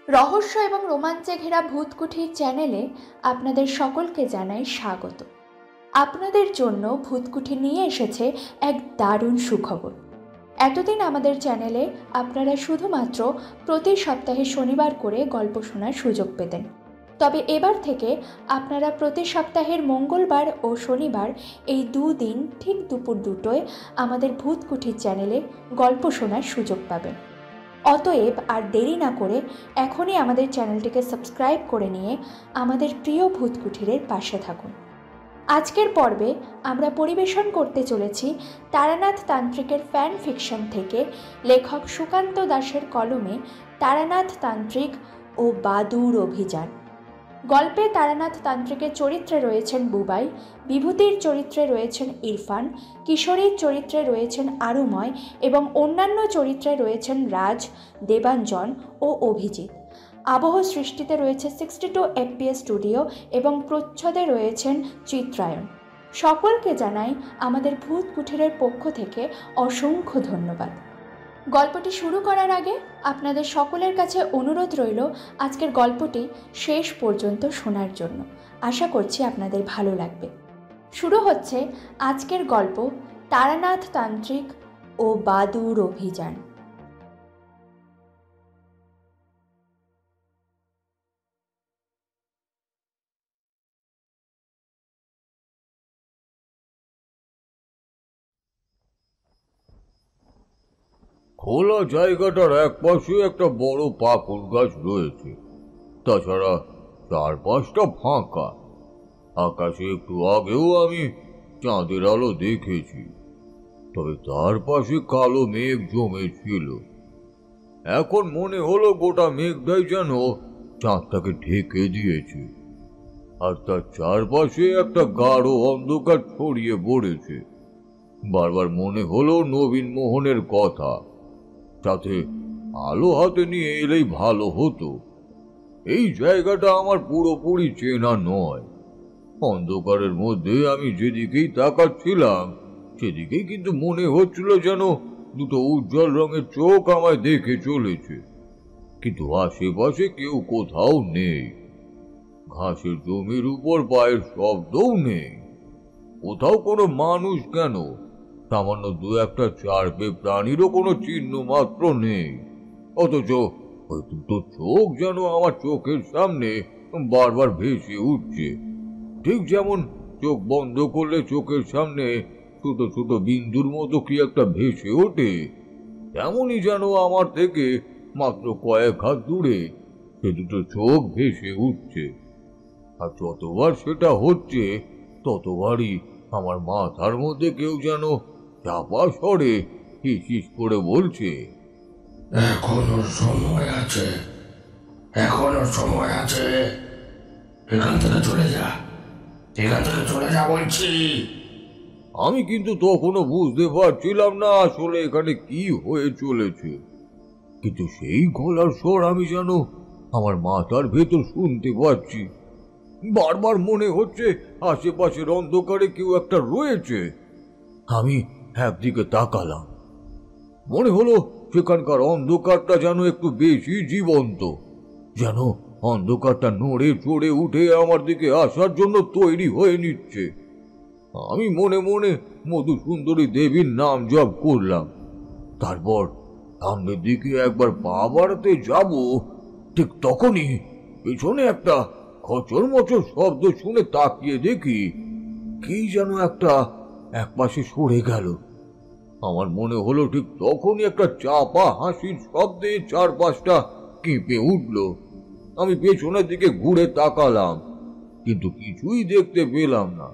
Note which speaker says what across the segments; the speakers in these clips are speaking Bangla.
Speaker 1: রহস্য এবং রোমাঞ্চে ঘেরা ভূতকুঠির চ্যানেলে আপনাদের সকলকে জানাই স্বাগত। আপনাদের জন্য ভূতকুঠি নিয়ে এসেছে এক দারুণ সুখবর। এতদিন আমাদের চ্যানেলে আপনারা শুধুমাত্র প্রতি সপ্তাহে শনিবার করে গল্প শোনার সুযোগ পেতেন, তবে এবার থেকে আপনারা প্রতি সপ্তাহের মঙ্গলবার ও শনিবার এই দুদিন ঠিক দুপুর 2টোয় আমাদের ভূতকুঠির চ্যানেলে গল্প শোনার সুযোগ পাবেন। অতএব আর দেরি না করে এখনই আমাদের চ্যানেলটিকে সাবস্ক্রাইব করে নিয়ে আমাদের প্রিয় ভূতকুঠিরের পাশে থাকুন। আজকের পর্বে আমরা পরিবেশন করতে চলেছি তারানাথ তান্ত্রিকের ফ্যান ফিকশন থেকে লেখক সুকান্ত দাসের কলমে তারানাথ তান্ত্রিক ও বাদুড় অভিযান। গল্পে তারানাথ তান্ত্রিকের চরিত্রে রয়েছেন বুবাই, বিভূতির চরিত্রে রয়েছেন ইরফান, কিশোরীর চরিত্রে রয়েছেন আরুময় এবং অন্যান্য চরিত্রে রয়েছেন রাজ, দেবাঞ্জন ও অভিজিৎ। আবহ সৃষ্টিতে রয়েছে 62 FPS স্টুডিও এবং প্রচ্ছদে রয়েছেন চিত্রায়ন। সকলকে জানাই আমাদের ভূতকুঠিরের পক্ষ থেকে অসংখ্য ধন্যবাদ। গল্পটি শুরু করার আগে আপনাদের সকলের কাছে অনুরোধ রইল আজকের গল্পটি শেষ পর্যন্ত শোনার জন্য। আশা করছি আপনাদের ভালো লাগবে। শুরু হচ্ছে আজকের গল্প তারানাথ তান্ত্রিক ও বাদুড় অভিযান।
Speaker 2: খোলা জায়গাটার এক পাশে একটা বড় পাকুড় গাছ রয়েছে। তাছাড়া চারপাশটা ফাঁকা। আকাশে একটু আগেও আমি চাঁদের আলো দেখেছি, তবে তার পাশে কালো মেঘ জমেছিল। এখন মনে হলো গোটা মেঘটাই যেন চাঁদটাকে ঢেকে দিয়েছে, আর তার চারপাশে একটা গাঢ় অন্ধকার ছড়িয়ে পড়েছে। বারবার মনে হলো নবীন মোহনের কথা, সাথে আলো হাতে নিয়ে এলেই ভালো হতো। এই জায়গাটা আমার পুরোপুরি চেনা নয়। অন্ধকারের মধ্যে আমি যেদিকেই তাকাচ্ছিলাম সেদিকেই কিন্তু মনে হচ্ছিল যেন দুটো উজ্জ্বল রঙের চোখ আমায় দেখে চলেছে, কিন্তু আশেপাশে কেউ কোথাও নেই। ঘাসের জমির উপর পায়ের শব্দও নেই। কোথাও কোনো মানুষ কেন, সামান্য দু একটা চারপে প্রাণীরও কোনো চিহ্ন মাত্র নেই। অথচ ওই দুটো চোখ যেন আমার চোখের সামনে বারবার ভেসে উঠছে। ঠিক যেমন চোখ বন্ধ করলে চোখের সামনে ছোট ছোট বিন্দুর মতো কি একটা ভেসে ওঠে, তেমনই যেন আমার থেকে মাত্র কয়েক হাত দূরে সে দুটো চোখ ভেসে উঠছে। আর যতবার সেটা হচ্ছে ততবারই আমার মাথার মধ্যে কেউ যেন চাপা স্বরে হিস করে বলছে,
Speaker 3: এখনো সময় আছে, এখনো সময় আছে, এখান থেকে চলে যা, এখান থেকে চলে যা বলছি।
Speaker 2: আমি কিন্তু তখনও বুঝতে পারছিলাম না আসলে এখানে কি হয়ে চলেছে, কিন্তু সেই গলার স্বর আমি যেন আমার মাথার ভেতর শুনতে পাচ্ছি। বারবার মনে হচ্ছে আশেপাশের অন্ধকারে কেউ একটা রয়েছে। আমি একদিকে তাকালাম, মনে হলো সেখানকার অন্ধকারটা যেন একটু বেশি জীবন্ত, যেন অন্ধকারটা নড়ে চড়ে উঠে আমার দিকে আসার জন্য তৈরি হয়ে নিচ্ছে। আমি মনে মনে মধুসুন্দরী দেবীর নাম জপ করলাম। তারপর সামনের দিকে একবার পা বাড়াতে যাব, ঠিক তখনই পেছনে একটা খচর মচর শব্দ শুনে তাকিয়ে দেখি কি যেন একটা একপাশে সরে গেল। আমার মনে হলো ঠিক তখনই একটা চাপা হাসির শব্দে চারপাশটা কেঁপে উঠল। আমি পেছনের দিকে ঘুরে তাকালাম, কিন্তু কিছুই দেখতে পেলাম না।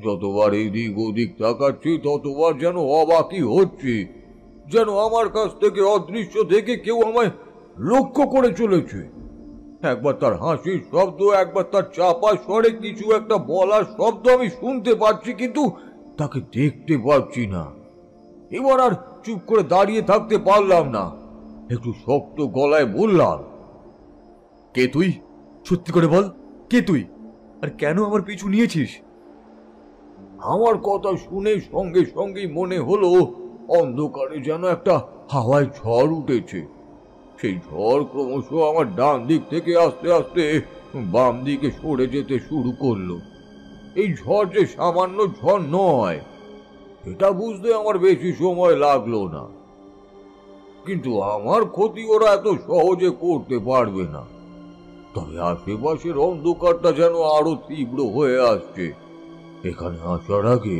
Speaker 2: যতবার এদিক ওদিক তাকাচ্ছি ততবার যেন অবাকই হচ্ছে, যেন আমার কাছ থেকে অদৃশ্য থেকে কেউ আমায় লক্ষ্য করে চলেছে। একবার তার হাসির শব্দ, একবার তার চাপা স্বরে কিছু একটা বলার শব্দ আমি শুনতে পাচ্ছি, কিন্তু তাকে দেখতে পাচ্ছি না। এবার আর চুপ করে দাঁড়িয়ে থাকতে পারলাম না। একটু শক্ত গলায় বললাম,
Speaker 4: কে তুই? সত্যি করে বল, কে তুই, আর কেন আমার পিছু নিয়েছিস?
Speaker 2: আমার কথা শুনে সঙ্গে সঙ্গেই মনে হলো অন্ধকারে যেন একটা হাওয়ায় ঝড় উঠেছে। সেই ঝড় ক্রমশ আমার ডান দিক থেকে আস্তে আস্তে বাম দিকে সরে যেতে শুরু করলো। এই ঝড় যে সামান্য ঝড় নয় এটা বুঝতে আমার বেশি সময় লাগলো না, কিন্তু আমার ক্ষতি ওরা এত সহজে করতে পারবে না। তবে আশেপাশের অন্ধকারটা যেন আরো তীব্র হয়ে আসছে। এখানে আসার আগে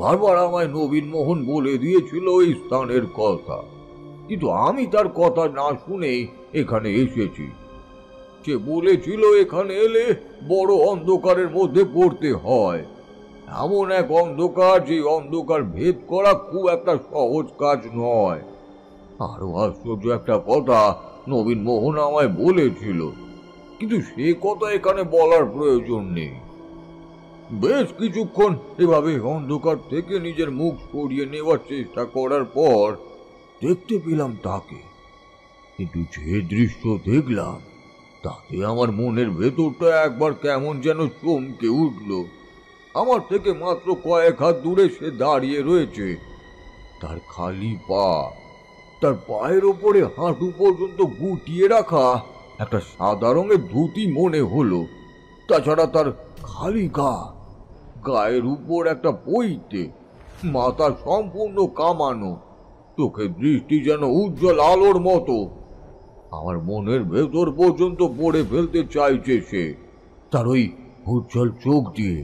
Speaker 2: বারবার আমায় নবীন মোহন বলে দিয়েছিল এই স্থানের কথা, কিন্তু আমি তার কথা না শুনেই এখানে এসেছি। সে বলেছিল এখানে এলে বড় অন্ধকারের মধ্যে পড়তে হয়, এমন এক অন্ধকার যে অন্ধকার ভেদ করা খুব একটা সহজ কাজ নয়। আরো আশ্চর্য একটা কথা নবীন মোহন আমায় বলেছিল, কিন্তু সে কথা এখানে বলার প্রয়োজন নেই। বেশ কিছুক্ষণ এভাবে অন্ধকার থেকে নিজের মুখ সরিয়ে নেওয়ার চেষ্টা করার পর দেখতে পেলাম তাকে, কিন্তু যে দৃশ্য দেখলাম তাতে আমার মনের ভেতরটা একবার কেমন যেন চমকে উঠল। আমার থেকে মাত্র কয়েক হাত দূরে সে দাঁড়িয়ে রয়েছে, তার খালি পা, তার পায়ের ওপরে হাঁটু পর্যন্ত গুটিয়ে রাখা একটা সাদা রঙের ধুতি মনে হলো। তাছাড়া তার খালি গায়ের উপর একটা পৈতে, মাথা সম্পূর্ণ কামানো, চোখের দৃষ্টি যেন উজ্জ্বল আলোর মতো। আমার মনের ভেতর পর্যন্ত পড়ে ফেলতে চাইছে সে। তার ওই উজ্জ্বল চোখ দিয়ে,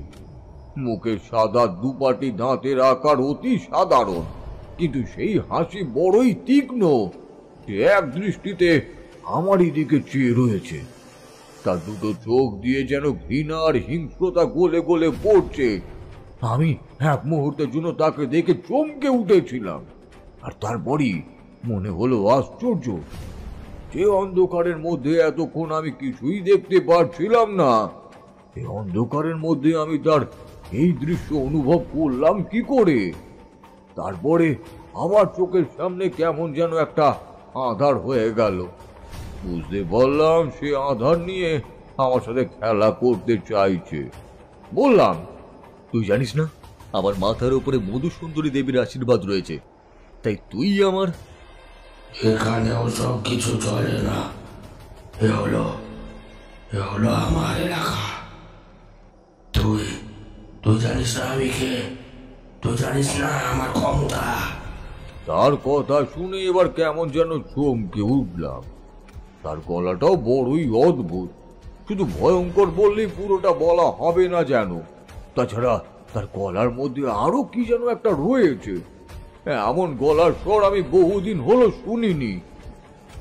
Speaker 2: মুখের সাদা দুপাটি দাঁতের আকার অতি সাধারণ, কিন্তু সেই হাসি বড়ই তীক্ষ্ণ। সে এক দৃষ্টিতে আমারই দিকে চেয়ে রয়েছে। তার দুটো চোখ দিয়ে যেন ঘৃণা আর হিংস্রতা গলে গলে পড়ছে। আমি এক মুহূর্তের জন্য তাকে দেখে চমকে উঠেছিলাম, আর তারপরই মনে হলো আশ্চর্য, যে অন্ধকারের মধ্যে এতক্ষণ আমি কিছুই দেখতে পারছিলাম না, এই অন্ধকারের মধ্যে আমি তার এই দৃশ্য অনুভব করলাম কি করে? তারপরে আমার চোখের সামনে কেমন যেন একটা আঁধার হয়ে গেল। বুঝতে পারলাম সে আঁধার নিয়ে আমার সাথে খেলা করতে চাইছে। বললাম,
Speaker 4: তুই জানিস না আমার মাথার উপরে মধুসুন্দরী দেবীর আশীর্বাদ রয়েছে, তাই তুই আমার।
Speaker 3: এখানেও সব কিছু চলে না। এ হলো আমার এলাকা। তুই জানিস না আমি কে? তুই জানিস না আমার ক্ষমতা?
Speaker 2: তার কথা শুনে এবার কেমন যেন চমকে উঠলাম। তার গলাটাও বড়ই অদ্ভুত, শুধু ভয়ঙ্কর বললেই পুরোটা বলা হবে না যেন। তাছাড়া তার গলার মধ্যে আরো কি যেন একটা রয়েছে, এমন গলার স্বর আমি বহুদিন হলো শুনিনি।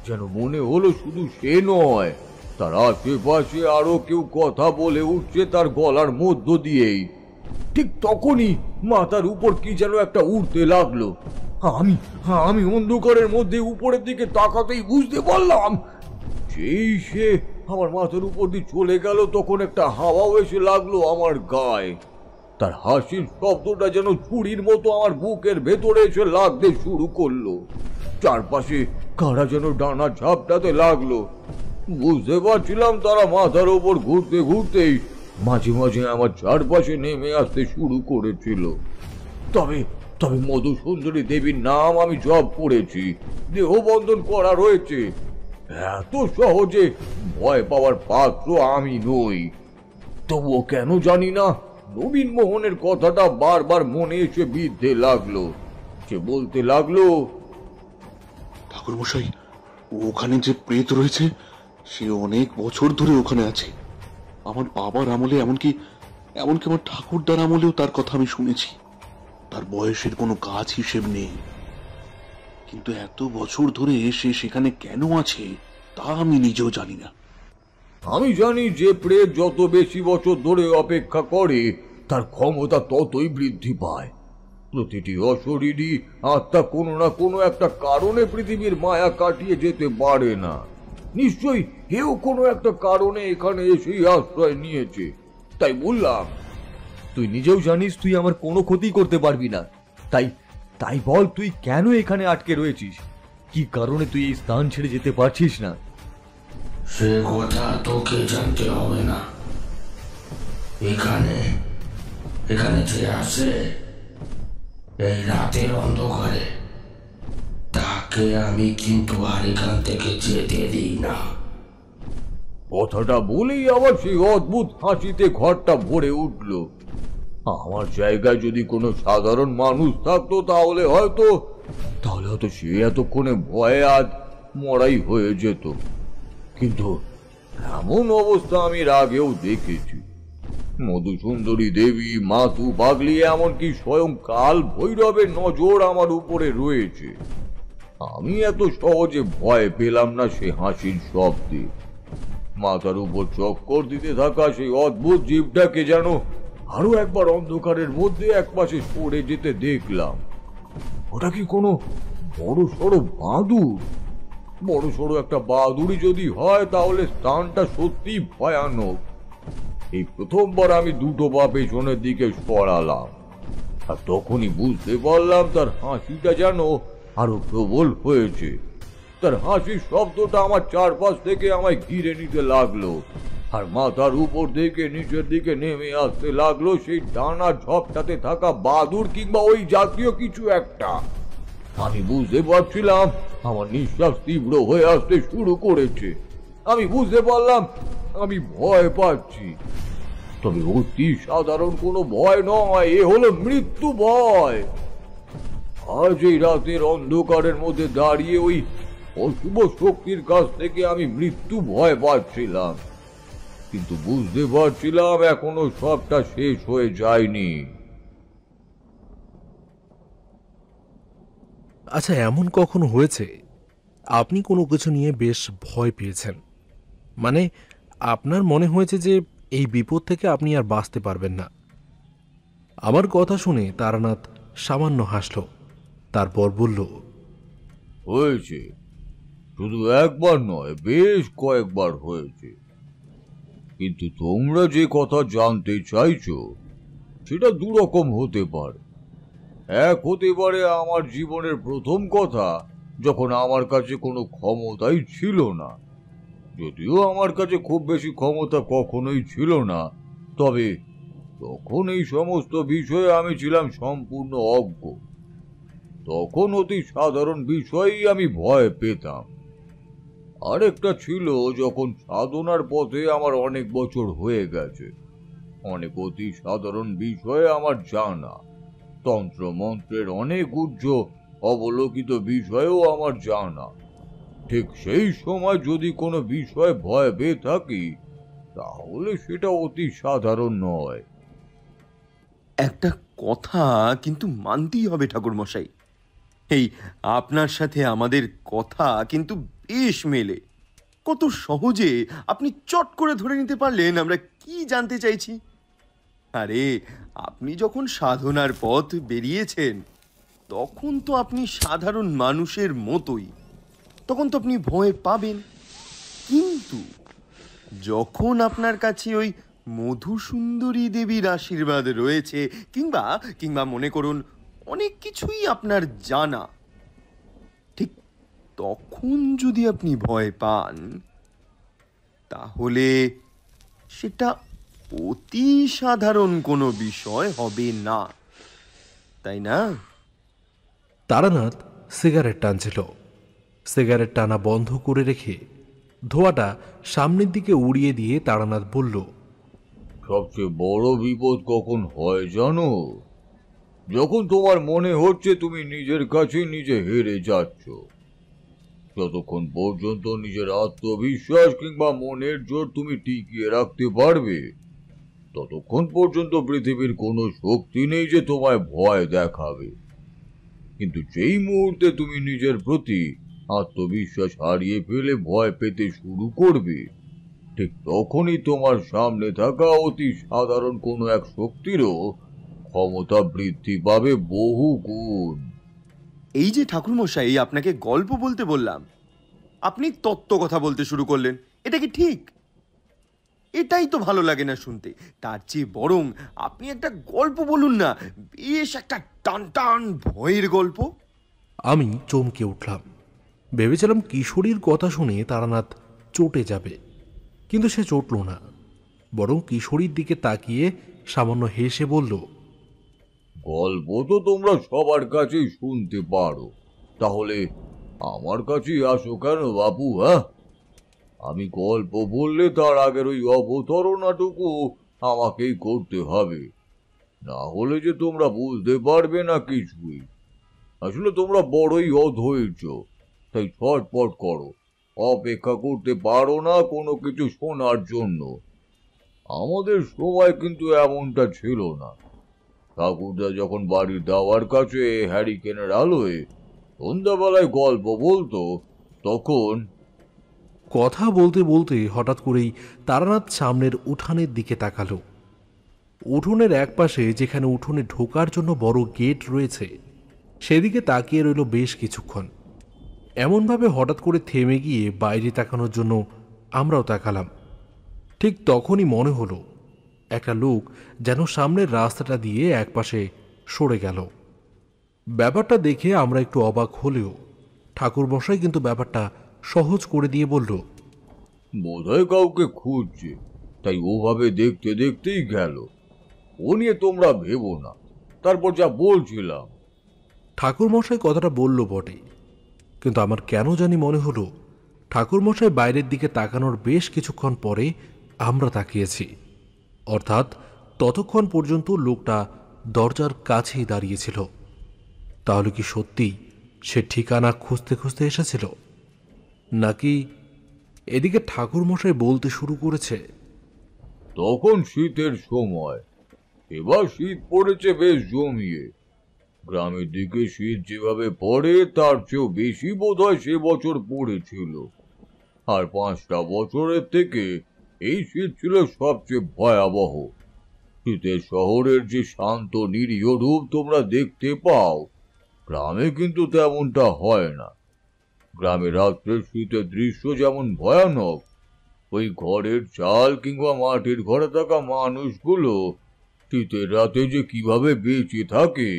Speaker 2: যেন মনে হলো শুধু সে নয়, তার আশেপাশে আরো কেউ কথা বলে উঠছে তার গলার মধ্য দিয়েই। ঠিক তখনই মাথার উপর কি যেন একটা উঠতে লাগলো। আমি অন্ধকারের মধ্যে উপরের দিকে তাকাতেই বুঝতে পারলাম যেই সে আমার মাথার উপর দিয়ে চলে গেল, তখন একটা হাওয়াও এসে লাগলো আমার গায়ে। তার হাসির শব্দটা যেন ছুরির মতো আমার বুকের ভেতরে এসে লাগতে শুরু করলো। চারপাশে কারা যেন ডানা ঝাপটাতে লাগলো। বুঝতে পারছিলাম তারা মাথার ওপর ঘুরতে ঘুরতেই মাঝে মাঝে আমার চারপাশে নেমে আসতে শুরু করেছিল। তবে মধুসুন্দরী দেবীর নাম আমি জপ করেছি, দেহবন্ধন করা রয়েছে। এত সহজে ভয় পাওয়ার পাত্র আমি নই। তবুও কেন জানি না নবীন মোহনের কথাটা বারবার মনে এসে বিঁধতে লাগলো। সে বলতে লাগলো,
Speaker 5: ঠাকুরমশাই, ওখানে যে প্রেত রয়েছে সে অনেক বছর ধরে ওখানে আছে। আমার বাবার আমলে, এমনকি আমার ঠাকুরদার আমলেও তার কথা আমি শুনেছি। তার বয়সের কোনো কাজ হিসেব নেই, কিন্তু এত বছর ধরে সে সেখানে কেন আছে তা আমি নিজেও জানি না।
Speaker 2: আমি জানি যে প্রেত যত বেশি বছর ধরে অপেক্ষা করে তার ক্ষমতা ততই বৃদ্ধি পায়। প্রতিটি অশরীরী আত্মা কোনো না কোনো একটা কারণে পৃথিবীর মায়া কাটিয়ে যেতে পারে না। নিশ্চয়ই কেউ কোনো একটা কারণে এখানে এসেই আশ্রয় নিয়েছে। তাই বললাম,
Speaker 4: তুই নিজেও জানিস তুই আমার কোনো ক্ষতি করতে পারবি না, তাই বল তুই কেন এখানে আটকে রয়েছিস? কি কারণে তুই এই স্থান ছেড়ে যেতে পারছিস না?
Speaker 3: সে কথা তোকে জানতে হবে না। এখানে যে আসে এই রাতের অন্ধকারে, তাকে তাকে আমি কিন্তু আর এখান থেকে যেতে দিই না।
Speaker 2: কথাটা বলেই আবার সেই অদ্ভুত হাসিতে ঘরটা ভরে উঠল। আমার জায়গায় যদি কোনো সাধারণ মানুষ থাকতো তাহলে হয়তো সে এতক্ষণে ভয়ে আজ মরাই হয়ে যেত। কিন্তু এমন অবস্থা আমি এর আগেও দেখেছি। মধুসুন্দরী দেবী, মাতু পাগলি, এমনকি স্বয়ং কাল ভৈরবের নজর আমার উপরে রয়েছে। আমি এত সহজে ভয় পেলাম না সে হাসির শব্দে। মাথার উপর চক্কর দিতে থাকা সেই অদ্ভুত জীবটাকে যেন আরো একবার অন্ধকারের মধ্যে একপাশে সরে যেতে দেখলাম। ওটা কি কোনো বড় সড়ো বাদুড়? বড় সড়ো একটা বাদুড়ি যদি হয় তাহলে স্থানটা সত্যি ভয়ানক। এই প্রথমবার আমি দুটো পা পেছনের দিকে সরালাম, আর তখনই বুঝতে পারলাম তার হাসিটা যেন আরো প্রবল হয়েছে। তার হাসির শব্দটা আমার চারপাশ থেকে আমায় ঘিরে নিতে লাগলো, আর মাথার উপর থেকে নিচের দিকে নেমে আসতে লাগলো সেই ডানা ঝপটাতে থাকা বাদুড় কিংবা ওই জাতীয় কিছু একটা। আমি বুঝতে পারছিলাম আমার নিঃশ্বাস তীব্র হয়ে আসতে শুরু করেছে। আমি বুঝতে পারলাম আমি ভয় পাচ্ছি, তবে অতি সাধারণ কোনো ভয় নয়, এ হলো মৃত্যু ভয়। আজ এই রাতের অন্ধকারের মধ্যে দাঁড়িয়ে ওই অশুভ শক্তির কাছ থেকে আমি মৃত্যু ভয় পাচ্ছিলাম, কিন্তু বুঝতে পারছিলাম এখনো সবটা শেষ হয়ে যায়নি।
Speaker 6: আচ্ছা, এমন কখনো হয়েছে আপনি কোনো কিছু নিয়ে বেশ ভয় পেয়েছেন? মানে আপনার মনে হয়েছে যে এই বিপদ থেকে আপনি আর বাঁচতে পারবেন না? আমার কথা শুনে তারানাথ সামান্য হাসল, তারপর বলল,
Speaker 2: হয়েছে। শুধু একবার নয়, বেশ কয়েকবার হয়েছে। কিন্তু তোমরা যে কথা জানতে চাইছো সেটা দুরকম হতে পারে। এক হতে পারে আমার জীবনের প্রথম কথা, যখন আমার কাছে কোনো ক্ষমতাই ছিল না। যদিও আমার কাছে খুব বেশি ক্ষমতা কখনোই ছিল না, তবে তখন এই সমস্ত বিষয়ে আমি ছিলাম সম্পূর্ণ অজ্ঞ। তখন অতি সাধারণ বিষয়েই আমি ভয় পেতাম। আরেকটা ছিল যখন সাধনার পথে আমার অনেক বছর হয়ে গেছে, অনেক অতি সাধারণ বিষয়ে আমার জানা, তন্ত্র মন্ত্রের অনেক উজ্জ অবলোকিত বিষয়েও আমার জানা। ঠিক সেই সময় যদি কোনো বিষয়ে ভয় পেয়ে থাকি তাহলে সেটা অতি সাধারণ নয়।
Speaker 7: একটা কথা কিন্তু মানতেই হবে ঠাকুর মশাই, এই আপনার সাথে আমাদের কথা কিন্তু বেশ মেলে। কত সহজে আপনি চট করে ধরে নিতে পারলেন আমরা কি জানতে চাইছি। আরে আপনি যখন সাধনার পথ বেরিয়েছেন তখন তো আপনি সাধারণ মানুষের মতোই, তখন তো আপনি ভয় পাবেন। কিন্তু যখন আপনার কাছে ওই মধুসুন্দরী দেবীর আশীর্বাদ রয়েছে, কিংবা কিংবা মনে করুন অনেক কিছুই আপনার জানা, ঠিক তখন যদি আপনি ভয় পান তাহলে সেটা অতি সাধারণ কোনো বিষয় হবে না, তাই না?
Speaker 6: তারানাথ সিগারেট টানছিল। সিগারেট টানা বন্ধ করে রেখে ধোঁয়াটা সামনের দিকে উড়িয়ে দিয়ে তারানাথ বলল,
Speaker 2: সবচেয়ে বড় বিপদ কখন হয় জানো? যখন তোমার মনে হচ্ছে তুমি নিজের কাছে নিজে হেরে যাচ্ছ। যতক্ষণ পর্যন্ত নিজের আত্মবিশ্বাস কিংবা মনের জোর তুমি টিকিয়ে রাখতে পারবে ততক্ষণ পর্যন্ত পৃথিবীর কোনো শক্তি নেই যে তোমায় ভয় দেখাবে। কিন্তু যেই মুহূর্তে তুমি নিজের প্রতি আত্মবিশ্বাস হারিয়ে ফেলে ভয় পেতে শুরু করবে, ঠিক তখনই তোমার সামনে থাকা অতি সাধারণ কোনো এক শক্তিরও ক্ষমতা বৃদ্ধি পাবে বহু গুণ।
Speaker 7: এই যে ঠাকুরমশাই আপনাকে গল্প বলতে বললাম, আপনি তত্ত্ব কথা বলতে শুরু করলেন, এটা কি ঠিক? এটাই তো ভালো লাগে না শুনতে। তার চেয়ে বরং আপনি একটা গল্প বলুন না, বেশ একটা টান টান ভয়ের গল্প।
Speaker 6: আমি চমকে উঠলাম। ভেবেছিলাম কিশোরীর কথা শুনে তারানাথ চটে যাবে, কিন্তু সে চটল না, বরং কিশোরীর দিকে তাকিয়ে সামান্য হেসে বলল,
Speaker 2: গল্প তো তোমরা সবার কাছেই শুনতে পারো, তাহলে আমার কাছেই আসো কেন বাপু? হ্যাঁ, আমি গল্প বললে তার আগের ওই অবতারণাটুকু আমাকেই করতে হবে, না হলে যে তোমরা বুঝতে পারবে না কিছুই। আসলে তোমরা বড়ই অধৈর্য, তাই ছটপট করো, অপেক্ষা করতে পারো না কোনো কিছু শোনার জন্য। আমাদের সময় কিন্তু এমনটা ছিল না। ঠাকুরদা যখন বাড়ির দাওয়ার কাছে হ্যারিকেনের আলোয় সন্ধ্যাবেলায় গল্প বলতো, তখন
Speaker 6: কথা বলতে বলতে হঠাৎ করেই তারানাথ সামনের উঠানের দিকে তাকালো। উঠোনের একপাশে, যেখানে উঠোনে ঢোকার জন্য বড় গেট রয়েছে, সেদিকে তাকিয়ে রইল বেশ কিছুক্ষণ। এমনভাবে হঠাৎ করে থেমে গিয়ে বাইরে তাকানোর জন্য আমরাও তাকালাম। ঠিক তখনই মনে হলো একটা লোক যেন সামনের রাস্তাটা দিয়ে একপাশে সরে গেল। ব্যাপারটা দেখে আমরা একটু অবাক হলেও ঠাকুরমশাই কিন্তু ব্যাপারটা সহজ করে দিয়ে বলল,
Speaker 2: বোধহয় কাউকে খুঁজছে, তাই ওভাবে দেখতে দেখতেই গেল। ও নিয়ে তোমরা ভেবো না। তারপর যা বলছিলাম,
Speaker 6: ঠাকুরমশাই কথাটা বলল বটে, কিন্তু আমার কেন জানি মনে হলো ঠাকুরমশাই বাইরের দিকে তাকানোর বেশ কিছুক্ষণ পরে আমরা তাকিয়েছি, অর্থাৎ ততক্ষণ পর্যন্ত লোকটা দরজার কাছেই দাঁড়িয়েছিল। তাহলে কি সত্যিই সে ঠিকানা খুঁজতে খুঁজতে এসেছিল, নাকি এদিকে ঠাকুরমশাই বলতে শুরু করেছে,
Speaker 2: তখন শীতের সময়, এবার শীত পড়েছে বেশ জমিয়ে। গ্রামের দিকে শীত যেভাবে পড়ে তার চেয়েও বেশি বোধহয় সে বছর পড়েছিল। আর 5টা বছরের থেকে এই শীত ছিল সবচেয়ে ভয়াবহ। শীতের শহরের যে শান্ত নিরীহ রূপ তোমরা দেখতে পাও, গ্রামে কিন্তু তেমনটা হয় না। গ্রামে রাত্রের শীতের দৃশ্য যেমন ভয়ানক, ওই ঘরের চাল কিংবা মাটির ঘরে থাকা মানুষগুলো শীতের রাতে যে কিভাবে বেঁচে থাকে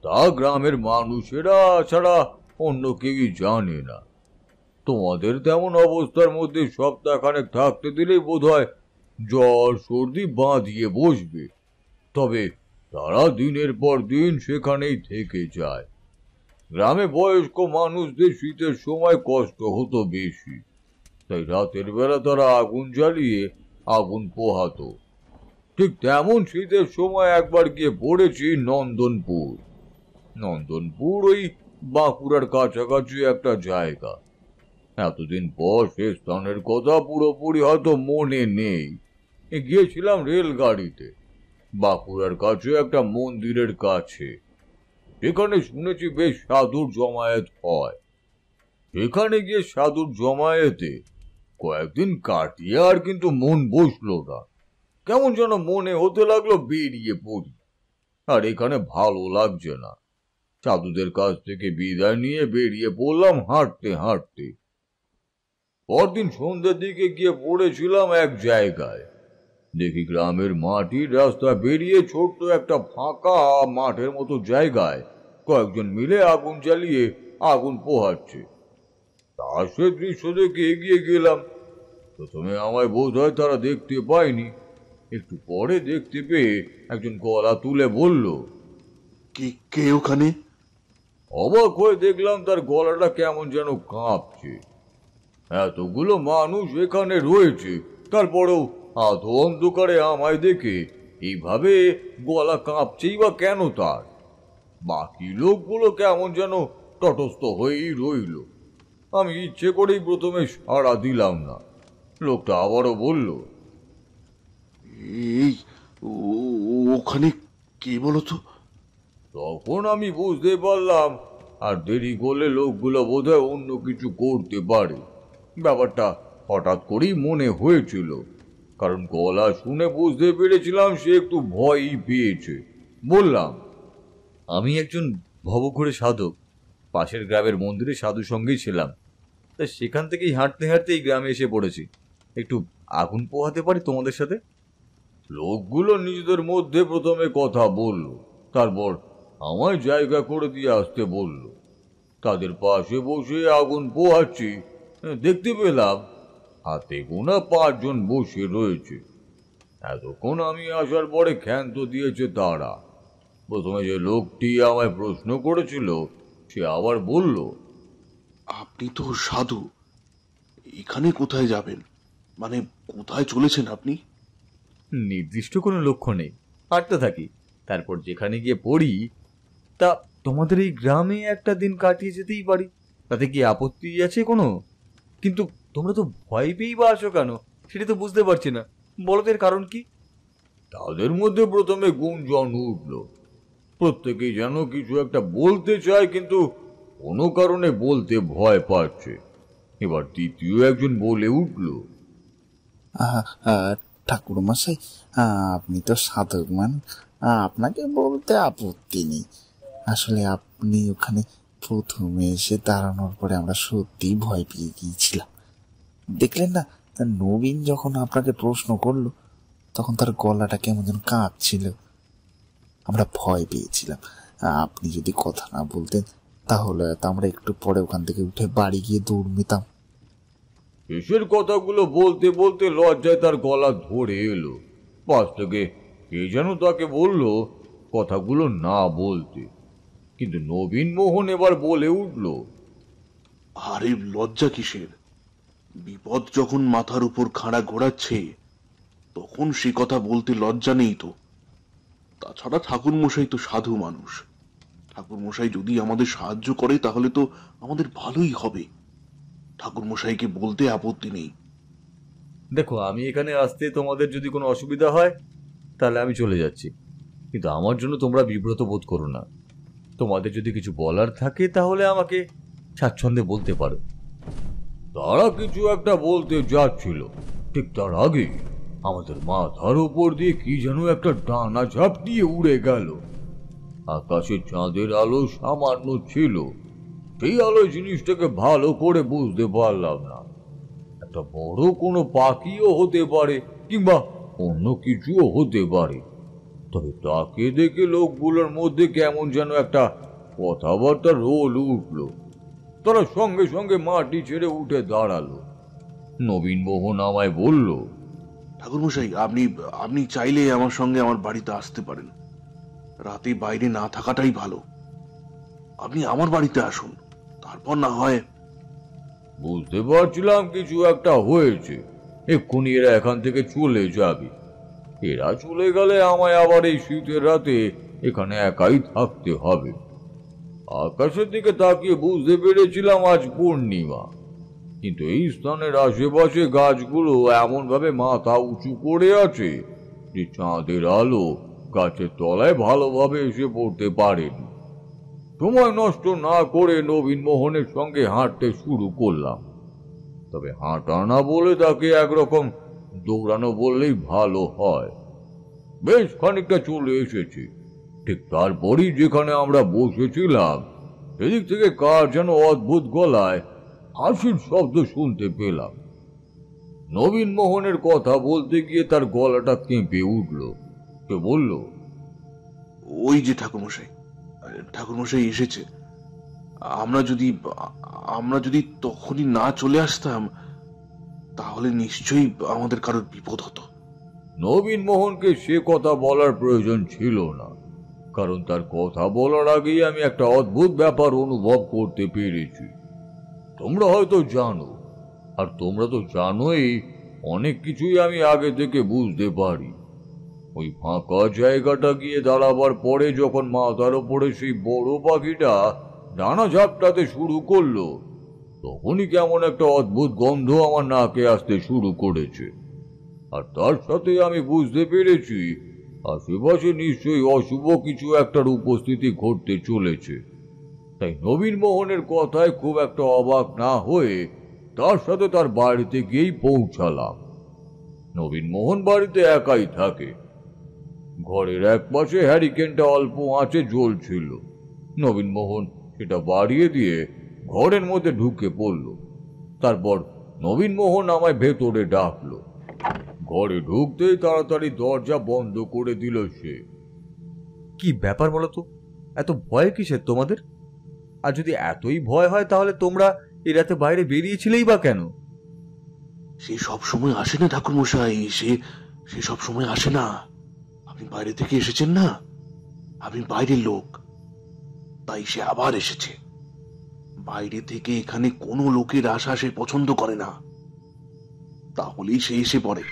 Speaker 2: তা গ্রামের মানুষেরা ছাড়া অন্য কেউই জানে না। তোমাদের তেমন অবস্থার মধ্যে সপ্তাহখানেক থাকতে দিলেই বোধহয় জ্বর সর্দি বাঁধিয়ে বসবে, তবে তারা দিনের পর দিন সেখানেই থেকে যায়। গ্রামে বয়স্ক মানুষদের শীতের সময় কষ্ট হতো বেশি, তাই রাতের বেলা তারা আগুন জ্বালিয়ে আগুন পোহাতো। ঠিক তেমন শীতের সময় একবার গিয়ে পড়েছি নন্দনপুর। নন্দনপুর ওই বাঁকুড়ার কাছাকাছি একটা জায়গা। এতদিন পর সে স্থানের কথা পুরোপুরি হয়তো মনে নেই। গিয়েছিলাম রেলগাড়িতে, বাঁকুড়ার কাছে একটা মন্দিরের কাছে। এখানে শুনেছি বেশ সাধুর জমায়েত হয়। এখানে গিয়ে সাধুর জমায়েতে কয়েকদিন কাটিয়ে আর কিন্তু মন বসলো না। কেমন যেন মনে হতে লাগলো বেরিয়ে পড়ি, আর এখানে ভালো লাগছে না। সাধুদের কাছ থেকে বিদায় নিয়ে বেরিয়ে পড়লাম হাঁটতে হাঁটতে। পরদিন সন্ধ্যের দিকে গিয়ে পড়েছিলাম এক জায়গায়। দেখি গ্রামের মাটির রাস্তা বেরিয়ে ছোট্ট একটা ফাঁকা মাঠের মতো জায়গায় কয়েকজন মিলে আগুন জ্বালিয়ে আগুন পোহাচ্ছে। তার সে দৃশ্য দেখে এগিয়ে গেলাম। প্রথমে আমায় বোধ হয় তারা দেখতে পায়নি, একটু পরে দেখতে পেয়ে একজন গলা তুলে বলল,
Speaker 5: কে ওখানে?
Speaker 2: অবাক হয়ে দেখলাম তার গলাটা কেমন যেন কাঁপছে। এতগুলো মানুষ এখানে রয়েছে, তারপরেও আধো অন্ধকারে আমায় দেখে এইভাবে গলা কাঁপছেই বা কেন তার? বাকি লোকগুলো কেমন যেন তটস্থ হয়েই রইল। আমি ইচ্ছে করেই প্রথমে সাড়া দিলাম না। লোকটা আবারও বলল,
Speaker 5: এই ওখানে কে বলতো?
Speaker 2: তখন আমি বুঝতে পারলাম আর দেরি করলে লোকগুলো বোধহয় অন্য কিছু করতে পারে। ব্যাপারটা হঠাৎ করেই মনে হয়েছিল, কারণ গলা শুনে বুঝতে পেরেছিলাম সে একটু ভয়ই পেয়েছে। বললাম,
Speaker 4: আমি একজন ভবঘুরে সাধক, পাশের গ্রামের মন্দিরে সাধুর সঙ্গেই ছিলাম, তা সেখান থেকেই হাঁটতে হাঁটতে এই গ্রামে এসে পড়েছি। একটু আগুন পোহাতে পারি তোমাদের সাথে?
Speaker 2: লোকগুলো নিজেদের মধ্যে প্রথমে কথা বলল, তারপর আমায় জায়গা করে দিয়ে আসতে বলল। তাদের পাশে বসে আগুন পোহাচ্ছি, দেখতে পেলাম হাতে গোনা 5 জন বসে রয়েছে। এতক্ষণ আমি আসার পরে ক্ষান্ত দিয়েছে তারা। প্রথমে যে লোকটি আমায় প্রশ্ন করেছিল সে আবার বলল,
Speaker 5: আপনি তো সাধু, এখানে কোথায় যাবেন? মানে কোথায় চলেছেন আপনি?
Speaker 4: নির্দিষ্ট কোনো লক্ষ্য নেই, হাঁটতে থাকি, তারপর যেখানে গিয়ে পড়ি। তা তোমাদের এই গ্রামে একটা দিন কাটিয়ে যেতেই পারি, তাতে কি আপত্তি আছে কোনো? কিন্তু তোমরা তো ভয় পেয়েই বা আসো কেন, সেটা তো বুঝতে পারছি না। বলো তো এর কারণ কি?
Speaker 2: তাদের মধ্যে প্রথমে গুঞ্জন উঠল, প্রত্যেকেই যেন কিছু একটা বলতে চায় কিন্তু কোনো কারণে বলতে ভয় পাচ্ছে। এবার দ্বিতীয় একজন বলে উঠল,
Speaker 8: ঠাকুর মশাই, আপনি তো সাধক মান, আপনাকে বলতে আপত্তি নেই। আসলে আপনি ওখানে প্রথমে এসে দাঁড়ানোর পরে আমরা সত্যি ভয় পেয়ে গিয়েছিলাম। দেখলেন না, নবীন যখন আপনাকে প্রশ্ন করলো তখন তার গলাটা কেমন যেন কাঁপছিল। আমরা ভয় পেয়েছিলাম। আপনি যদি কথা না বলতেন তাহলে তো আমরা একটু পরে ওখান থেকে উঠে বাড়ি গিয়ে দৌড় নিতাম।
Speaker 2: শেষের কথাগুলো বলতে বলতে লজ্জায় তার গলা ধরে এলো। পাশ থেকে কে যেন তাকে বলল কথাগুলো না বলতে, কিন্তু নবীন মোহন এবার বলে উঠল,
Speaker 5: আরে লজ্জা কিসের? বিপদ যখন মাথার উপর খাড়া ঘোরাচ্ছে তখন সে কথা বলতে লজ্জা নেই তো। তাছাড়া ঠাকুর মশাই তো সাধু মানুষ, ঠাকুর মশাই যদি আমাদের সাহায্য করে তাহলে তো আমাদের ভালোই হবে। ঠাকুর মশাইকে বলতে আপত্তি নেই।
Speaker 4: দেখো, আমি এখানে আসতে তোমাদের যদি কোনো অসুবিধা হয় তাহলে আমি চলে যাচ্ছি, কিন্তু আমার জন্য তোমরা বিব্রত বোধ করো না। তোমাদের যদি কিছু বলার থাকে তাহলে আমাকে স্বাচ্ছন্দ্যে বলতে পারো।
Speaker 2: তারা কিছু একটা বলতে যাচ্ছিল, ঠিক তার আগে আমাদের মাথার উপর দিয়ে কি যেন একটা ডানা ঝাপটিয়ে উড়ে গেল। আকাশে চাঁদের আলো সামান্য ছিল, সেই আলোয় জিনিসটাকে ভালো করে বুঝতে পারলাম না। একটা বড় কোনো পাখিও হতে পারে কিংবা অন্য কিছুও হতে পারে, তবে তাকে দেখে লোকগুলোর মধ্যে কেমন যেন একটা কথাবার্তার রোল উঠল। তারা সঙ্গে সঙ্গে মাটি ছেড়ে উঠে দাঁড়ালো। নবীন মোহন আমায় বলল,
Speaker 5: ঠাকুর মশাই, আপনি আপনি চাইলে আমার সঙ্গে আমার বাড়িতে আসতে পারেন। রাতে বাইরে না থাকাটাই ভালো। আপনি আমার বাড়িতে আসুন, তারপর না হয়।
Speaker 2: বুঝতে পারছিলাম কিছু একটা হয়েছে, এক্ষুনি এরা এখান থেকে চলে যাবে। এরা চলে গেলে আমায় আবার এই শীতের রাতে এখানে একাই থাকতে হবে। আকাশের দিকে তাকিয়ে বুঝতে পেরেছিলাম আজ পূর্ণিমা, কিন্তু এই স্থানের আশেপাশে গাছগুলো এমন ভাবে মাথা উঁচু করে আছে যে চাঁদের আলো গাছের তলায় ভালোভাবে এসে পড়তে পারেনি। সময় নষ্ট না করে নবীন মোহনের সঙ্গে হাঁটতে শুরু করলাম। তবে হাঁটা না বলে তাকে একরকম দৌড়ানো বললেই ভালো হয়। বেশ খানিকটা চলে এসেছি, ঠিক তারপরই যেখানে আমরা বসেছিলাম সেদিক থেকে কার যেন অদ্ভুত গলায় হাসির শব্দ শুনতে পেলাম। নবীন মোহনের কথা বলতে গিয়ে তার গলাটা কেঁপে উঠল। সে বলল,
Speaker 5: ওই যে ঠাকুরমশাই, ঠাকুরমশাই এসেছে। আমরা যদি তখনই না চলে আসতাম তাহলে নিশ্চয়ই আমাদের কারোর বিপদ হতো।
Speaker 2: নবীন মোহনকে সে কথা বলার প্রয়োজন ছিল না, কারণ তার কথা বলার আগেই আমি একটা অদ্ভুত ব্যাপার অনুভব করতে পেরেছি। তোমরা হয়তো জানো, আর তোমরা তো জানোই, অনেক কিছুই আমি আগে থেকে বুঝতে পারি। ওই ফাঁকা জায়গাটা গিয়ে দাঁড়াবার পরে যখন মাথার ওপরে সেই বড় পাখিটা ডানা ঝাপটাতে শুরু করলো, তখনই কেমন একটা অদ্ভুত গন্ধ আমার নাকে আসতে শুরু করেছে। আর তার সাথে আমি বুঝতে পেরেছি আশেপাশে নিশ্চয়ই অশুভ কিছু একটার উপস্থিতি ঘটতে চলেছে। তাই নবীন মোহনের কথায় খুব একটা অবাক না হয়ে তার সাথে তার বাড়িতে গিয়েই পৌঁছালাম। নবীন মোহন বাড়িতে একাই থাকে। ঘরের এক পাশে হ্যারিকেনটা অল্প আঁচে জ্বলছিল। নবীন মোহন সেটা বাড়িয়ে দিয়ে ঘরের মধ্যে ঢুকে পড়ল। তারপর নবীন মোহন আমায় ভেতরে ডাকলো। ঘরে ঢুকতেই তাড়াতাড়ি দরজা বন্ধ করে দিল সে।
Speaker 4: কি ব্যাপার বলো তো, এত ভয় কিসের তোমাদের? আর যদি এতই ভয় হয় তাহলে তোমরা এই রাতে বাইরে বেরিয়েছিলেই বা কেন?
Speaker 5: সে সব সময় আসে না ঠাকুরমশাই, সে সব সময় আসে না। আপনি বাইরে থেকে এসেছেন না, আপনি বাইরের লোক, তাই সে আবার এসেছে। বাইরে থেকে এখানে কোনো লোকের আসা সে পছন্দ করে না, তাহলেই সে এসে পড়ে।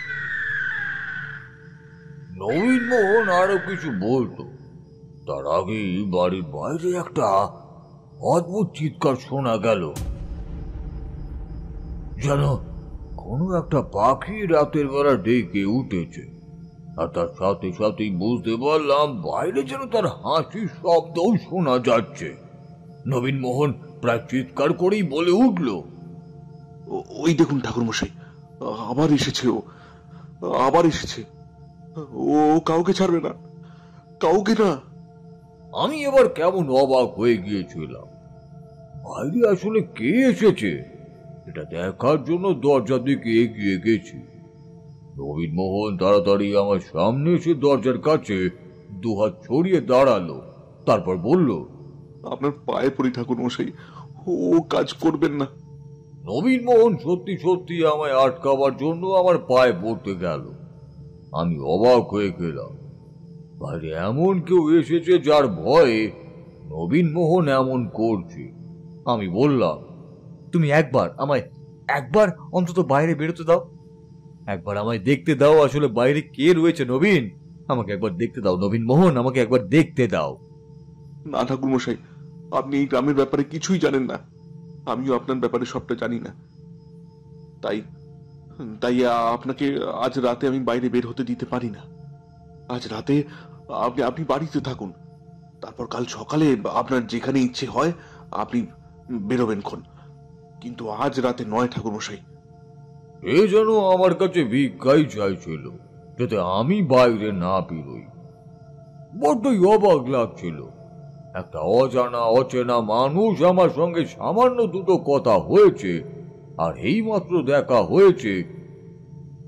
Speaker 2: নবীন মোহন আরো কিছু বলতো, তার আগেই বাড়ির বাইরে একটা অদ্ভুত চিৎকার শোনা গেল, যেন কোনো একটা পাখি রাতের বেলা ডেকে উঠেছে। আর তার সাথে সাথেই বুঝতে পারলাম বাইরে যেন তার হাসির শব্দও শোনা যাচ্ছে। নবীন মোহন প্রায় চিৎকার করেই বলে উঠল,
Speaker 5: ওই দেখুন ঠাকুরমশাই, আবার এসেছে, ও আবার এসেছে, ও কাউকে ছাড়বে না, কাউকে না।
Speaker 2: আমি এবার কেমন অবাক হয়ে গিয়েছিলাম। বাইরে আসলে কে এসেছে এটা দেখার জন্য দরজার দিকে এগিয়ে গেছি। নবীন মোহন তাড়াতাড়ি আমার সামনে এসে দরজার কাছে দুহাত ছড়িয়ে দাঁড়ালো, তারপর বলল,
Speaker 5: আপনার পায়ে পড়ি ঠাকুরমশাই, ও কাজ করবেন না।
Speaker 2: নবীন মোহন সত্যি সত্যি আমায় আটকাবার জন্য আমার পায়ে পড়তে গেল। আমি অবাক হয়ে গেলাম। বাইরে এমন কেউ এসেছে যার ভয়ে নবীন মোহন এমন করছে। আমি বললাম,
Speaker 4: তুমি একবার অন্তত বাইরে বেরোতে দাও, একবার আমায় দেখতে দাও আসলে বাইরে কে রয়েছে। নবীন, আমাকে একবার দেখতে দাও। নবীন মোহন, আমাকে একবার দেখতে দাও।
Speaker 5: না ঠাকুরমশাই, আপনি এই গ্রামের ব্যাপারে কিছুই জানেন না, আমিও আপনার ব্যাপারে সবটা জানি না। তাই তাই আপনাকে আজ রাতে আমি বাইরে বের হতে দিতে পারি না। আজ রাতে আপনি বাড়িতে থাকুন, তারপর কাল সকালে আপনার যেখানে ইচ্ছে হয় আপনি বেরোবেন খন, কিন্তু আজ রাতে নয় ঠাকুরমশাই।
Speaker 2: এ যেন আমার কাছে ভিক্ষাই চাইছিল যাতে আমি বাইরে না বেরোই। বড্ডই অবাক লাগছিল। একটা অজানা অচেনা মানুষ আমার সঙ্গে সামান্য দুটো কথা হয়েছে, আর এইমাত্র দেখা হয়েছে,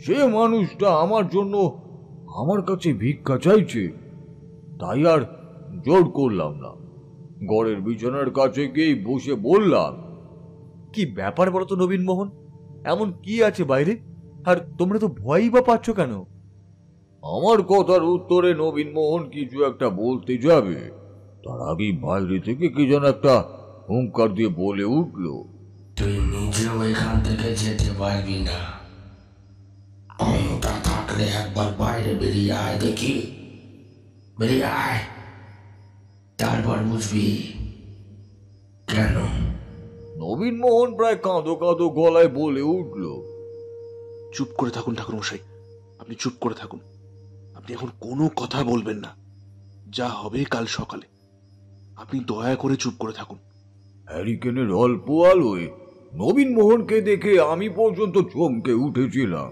Speaker 2: সে মানুষটা আমার জন্য আমার কাছে ভিক্ষা চাইছে। তাই আর জোর করলাম না, ঘরের বিছানার কাছে গিয়ে বসে বললাম,
Speaker 4: কি ব্যাপার বলো তো নবীন মোহন, এমন কি আছে বাইরে, আর তোমরা তো ভয়ই বা পাচ্ছ কেন?
Speaker 2: আমার কথার উত্তরে নবীন মোহন কিছু একটা বলতে যাবে, তার আগেই বাইরে থেকে কি যেন একটা হুঙ্কার দিয়ে বলে উঠল,
Speaker 3: তুই নিজেও এখান থেকে যেতে পারবি না, ক্ষমতা থাকলে একবার বাইরে বেরিয়ে আয় দেখি, বেরিয়ে আয়, তারপর বুঝবি কেন।
Speaker 2: নবীন মোহন প্রায় কাঁদো কাঁদো গলায় বলে উঠল,
Speaker 5: চুপ করে থাকুন ঠাকুরমশাই, আপনি চুপ করে থাকুন, আপনি এখন কোনো কথা বলবেন না, যা হবে কাল সকালে, আপনি দয়া করে চুপ করে থাকুন।
Speaker 2: হ্যারিকেনের অল্প আলোয় নবীন মোহনকে দেখে আমি পর্যন্ত চমকে উঠেছিলাম।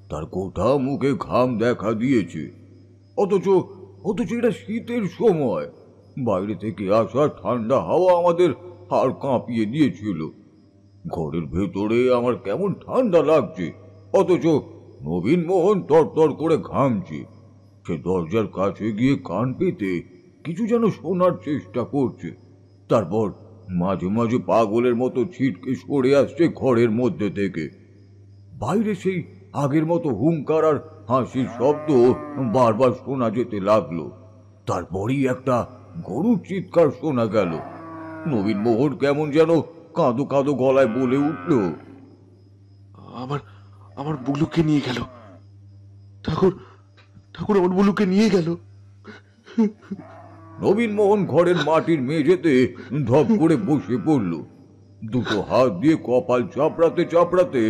Speaker 2: তার গোটা মুখে ঘাম দেখা দিয়েছে, অথচ এটা শীতের সময়। বাইরে থেকে আসা ঠান্ডা হাওয়া আমাদের হাড় কাঁপিয়ে দিয়েছিল। ঘরের ভেতরে আমার কেমন ঠান্ডা লাগছে, অথচ নবীন মোহন তরতর করে ঘামছে। সে দরজার কাছে গিয়ে কান পেতে কিছু যেন শোনার চেষ্টা করছে, তারপর মাঝে মাঝে পাগলের মতো ছিটকে সরে আসছে ঘরের মধ্যে থেকে। বাইরে সেই আগের মতো হুঙ্কার আর হাসির শব্দ বারবার শোনা যেতে লাগলো। তারপরই একটা গরুর চিৎকার শোনা গেল। নবীন মোহন কেমন যেন কাঁদো কাঁদো গলায় বলে উঠল,
Speaker 5: আমার বুলুকে নিয়ে গেল, ঠাকুর ঠাকুর আমার বুলুকে নিয়ে গেল।
Speaker 2: নবীন মোহন ঘরের মাটির মেঝেতে ধপ করে বসে পড়ল, দুটো হাত দিয়ে কপাল চাপড়াতে চাপড়াতে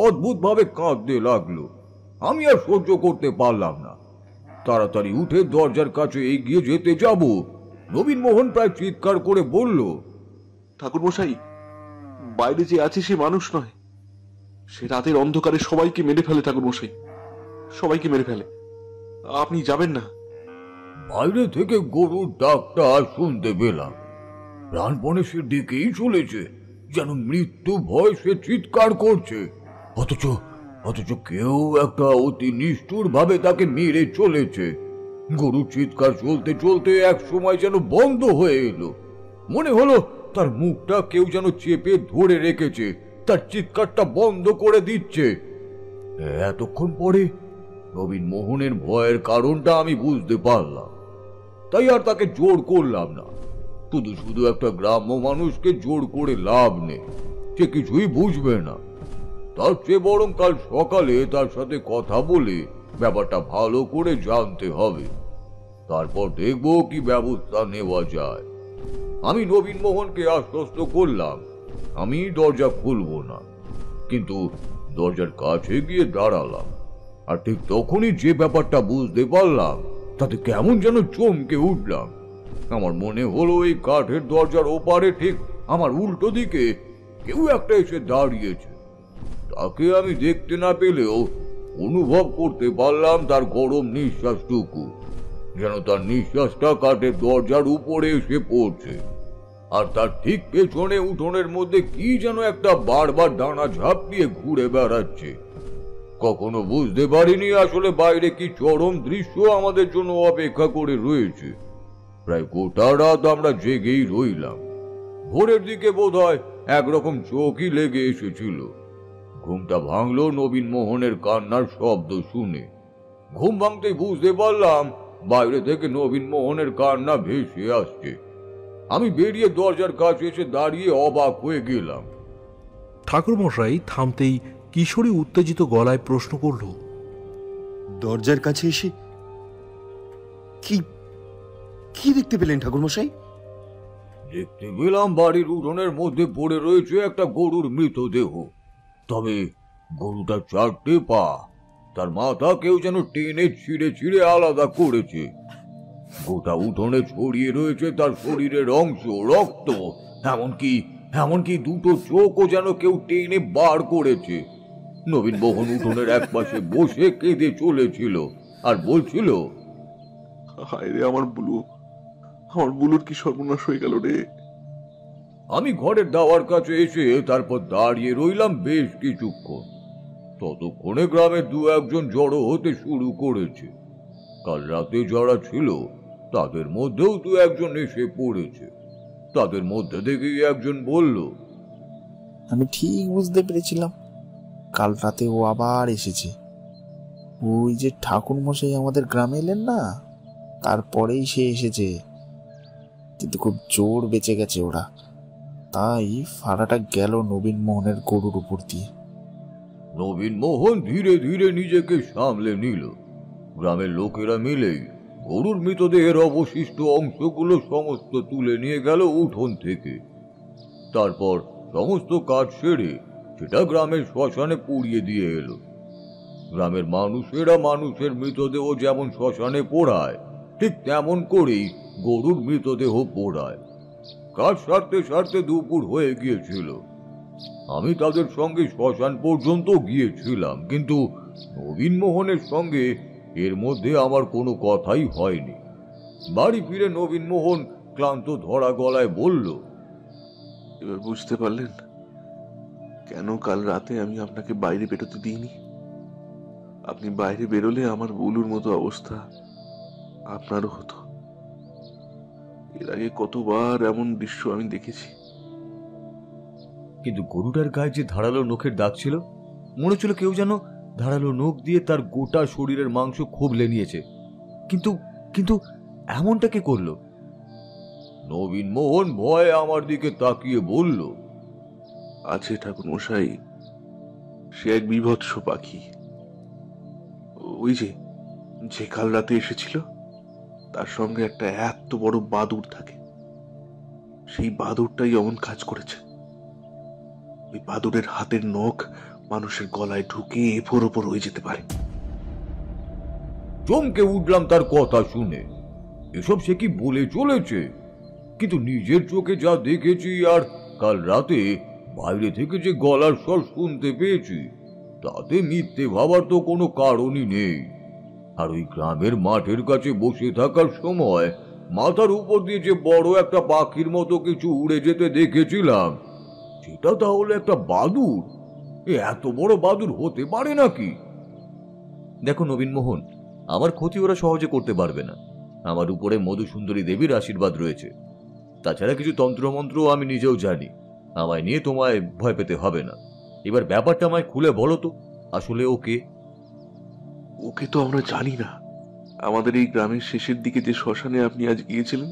Speaker 2: অদ্ভুত ভাবে কাঁদতে লাগলো। আমি আর সহ্য করতে পারলাম না, তাড়াতাড়ি উঠে দরজার কাছে এগিয়ে যেতে যাব, নবীন মোহন প্রায় চিৎকার করে বলল,
Speaker 5: ঠাকুরমশাই, বাইরে যে আছে সে মানুষ নয়, সে রাতের অন্ধকারে সবাইকে মেরে ফেলে ঠাকুরমশাই, সবাইকে মেরে ফেলে, আপনি যাবেন না।
Speaker 2: বাইরে থেকে গরুর ডাকটা শুনতে পেলাম। প্রাণপণে সে ডেকেই চলেছে, যেন মৃত্যু ভয় সে চিৎকার করছে, অথচ কেউ একটা অতি নিষ্ঠুর ভাবে তাকে মেরে চলেছে। গরুর চিৎকার চলতে চলতে এক সময় যেন বন্ধ হয়ে এলো। মনে হলো তার মুখটা কেউ যেন চেপে ধরে রেখেছে, তার চিৎকারটা বন্ধ করে দিচ্ছে। এতক্ষণ পরে নবীন মোহনের ভয়ের কারণটা আমি বুঝতে পারলাম, তাই আর তাকে জোর করলাম না। শুধু শুধু একটা গ্রাম্য মানুষকে জোর করে লাভ নেই, সে কিছুই বুঝবে না। তার চেয়ে বরং কাল সকালে তার সাথে কথা বলে ব্যাপারটা ভালো করে জানতে হবে, তারপর দেখবো কি ব্যবস্থা নেওয়া যায়। আমি নবীন মোহনকে আশ্বস্ত করলাম আমি দরজা খুলবো না, কিন্তু দরজার কাছে গিয়ে দাঁড়ালাম, আর ঠিক তখনই যে ব্যাপারটা বুঝতে পারলাম তাতে কেমন যেন চমকে উঠলাম। আমার মনে হলো এই কাঠের দরজার ওপারে ঠিক আমার উল্টো দিকে কেউ একটা এসে দাঁড়িয়েছে। তাকে আমি দেখতে না পেলেও অনুভব করতে পারলাম তার গরম নিঃশ্বাসটুকু, যেন তার নিঃশ্বাসটা কাঠের দরজার উপরে এসে পড়ছে। আর তার ঠিক পেছনে উঠোনের মধ্যে কি যেন একটা বারবার ডানা ঝাঁপিয়ে ঘুরে বেড়াচ্ছে। কখনো বুঝতে পারিনি আসলে বাইরে কি চরম দৃশ্য আমাদের জন্য অপেক্ষা করে রয়েছে। প্রায় গোটা রাত আমরা জেগেই রইলাম। ভোরের দিকে বোধহয় একরকম চোখই লেগে এসেছিল। ঘুমটা ভাঙলো নবীন মোহনের কান্নার শব্দ শুনে। ঘুম ভাঙতেই বুঝতে পারলাম বাইরে থেকে নবীন মোহনের কান্না ভেসে আসছে। আমি বেরিয়ে দরজার কাছে এসে দাঁড়িয়ে অবাক হয়ে গেলাম।
Speaker 6: ঠাকুরমশাই থামতেই কিশোরী উত্তেজিত গলায় প্রশ্ন করল,
Speaker 7: দরজার কাছে এসে কি কি দেখতে পেলেন ঠাকুরমশাই?
Speaker 2: দেখতে পেলাম বাড়ির উঠোনের মধ্যে পড়ে রয়েছে একটা গরুর মৃতদেহ। তবে গরুটার 4টে পা, তার মাথা কেউ যেন টেনে ছিঁড়ে ছিঁড়ে আলাদা করেছে। গোটা উঠোনে ছড়িয়ে রয়েছে তার শরীরের অংশ, রক্ত, এমনকি 2টো চোখও যেন কেউ টেনে বার করেছে। নবীন মোহন উঠোনের এক পাশে বসে কেঁদে চলেছিল আর বলছিল,
Speaker 5: হায় রে আমার বুলুর কি সর্বনাশ হয়ে গেল রে।
Speaker 2: আমি ঘরের দাওয়ার কাছে এসে তারপর দাঁড়িয়ে রইলাম বেশ কিছুক্ষণ। ততক্ষণে গ্রামে 2-1 জড়ো হতে শুরু করেছে। কাল রাতে যারা ছিল তাদের মধ্যেও 2-1 এসে পড়েছে। তাদের মধ্যে থেকেই একজন বলল,
Speaker 8: আমি ঠিক বুঝতে পেরেছিলাম কাল রাতে ও আবার এসেছে। ওই যে ঠাকুর মশাই আমাদের গ্রামে এলেন না, তারপরেই সে এসেছে। কিন্তু খুব জোর বেঁচে গেছে ওরা, তাই ফাড়াটা গেল নবীন মোহনের গরুর উপর দিয়ে।
Speaker 2: নবীন মোহন ধীরে ধীরে নিজেকে সামলে নিল। গ্রামের লোকেরা মিলেই গরুর মৃতদেহের অবশিষ্ট অংশগুলো সমস্ত তুলে নিয়ে গেল উঠোন থেকে। তারপর সমস্ত কাজ সেরে সেটা গ্রামের শ্মশানে পুড়িয়ে দিয়ে এলো। গ্রামের মানুষেরা মানুষের মৃতদেহ যেমন শ্মশানে পোড়ায়, ঠিক তেমন করেই গরুর মৃতদেহ পোড়ায়। কাজ সারতে সারতে দুপুর হয়ে গিয়েছিল। আমি তাদের সঙ্গে শ্মশান পর্যন্ত গিয়েছিলাম, কিন্তু নবীন মোহনের সঙ্গে এর মধ্যে আমার কোনো কথাই হয়নি। বাড়ি ফিরে নবীন মোহন ক্লান্ত ধরা গলায় বলল,
Speaker 5: এবার বুঝতে পারলেন কেন কাল রাতে আমি আপনাকে বাইরে বেরোতে দিইনি? আপনি বাইরে বেরোলে আমার বুলুর মতো অবস্থা আপনারও হতো। এর আগে কতবার এমন দৃশ্য আমি দেখেছি।
Speaker 4: কিন্তু গরুটার গায়ে যে ধারালো নখের দাগ ছিল, মনে হচ্ছিল কেউ যেন ধারালো নখ দিয়ে তার গোটা শরীরের মাংস খুবলে নিয়েছে। কিন্তু কিন্তু এমনটা কে করলো?
Speaker 2: নবীন মোহন ভয়ে আমার দিকে তাকিয়ে বলল,
Speaker 5: আছে ঠাকুর মশাই, সে এক বিভৎস পাখি। ওই যে কাল রাতে এসেছিল, তার সঙ্গে একটা এত বড় বাদুড় থাকে। সেই বাদুড়টাই অমন কাজ করেছে। ওই বাদুড়ের হাতের নখ মানুষের গলায় ঢুকে এফোর ওপর হয়ে যেতে পারে।
Speaker 2: চমকে উঠলাম তার কথা শুনে। এসব সে কি বলে চলেছে? কিন্তু নিজের চোখে যা দেখেছি আর কাল রাতে বাইরে থেকে যে গলার স্বর শুনতে পেয়েছি, তাতে মিথ্যে ভাবার তো কোনো কারণই নেই। আর ওই গ্রামের মাঠের কাছে বসে থাকার সময় মাথার উপর দিয়ে যে বড় একটা পাখির মতো কিছু উড়ে যেতে দেখেছিলাম, সেটা তাহলে একটা বাদুড়। এত বড় বাদুড় হতে পারে নাকি?
Speaker 4: দেখো নবীন মোহন, আমার ক্ষতি ওরা সহজে করতে পারবে না। আমার উপরে মধুসুন্দরী দেবীর আশীর্বাদ রয়েছে। তাছাড়া কিছু তন্ত্রমন্ত্র আমি নিজেও জানি। আমায় নিয়ে তোমায় ভয় পেতে হবে না। এবার ব্যাপারটা আমায় খুলে বলো তো, আসলে
Speaker 5: ওকে তো আমরা জানি না। আমাদের এই গ্রামের শেষের দিকে যে শ্মশানে আপনি আজ গিয়েছিলেন,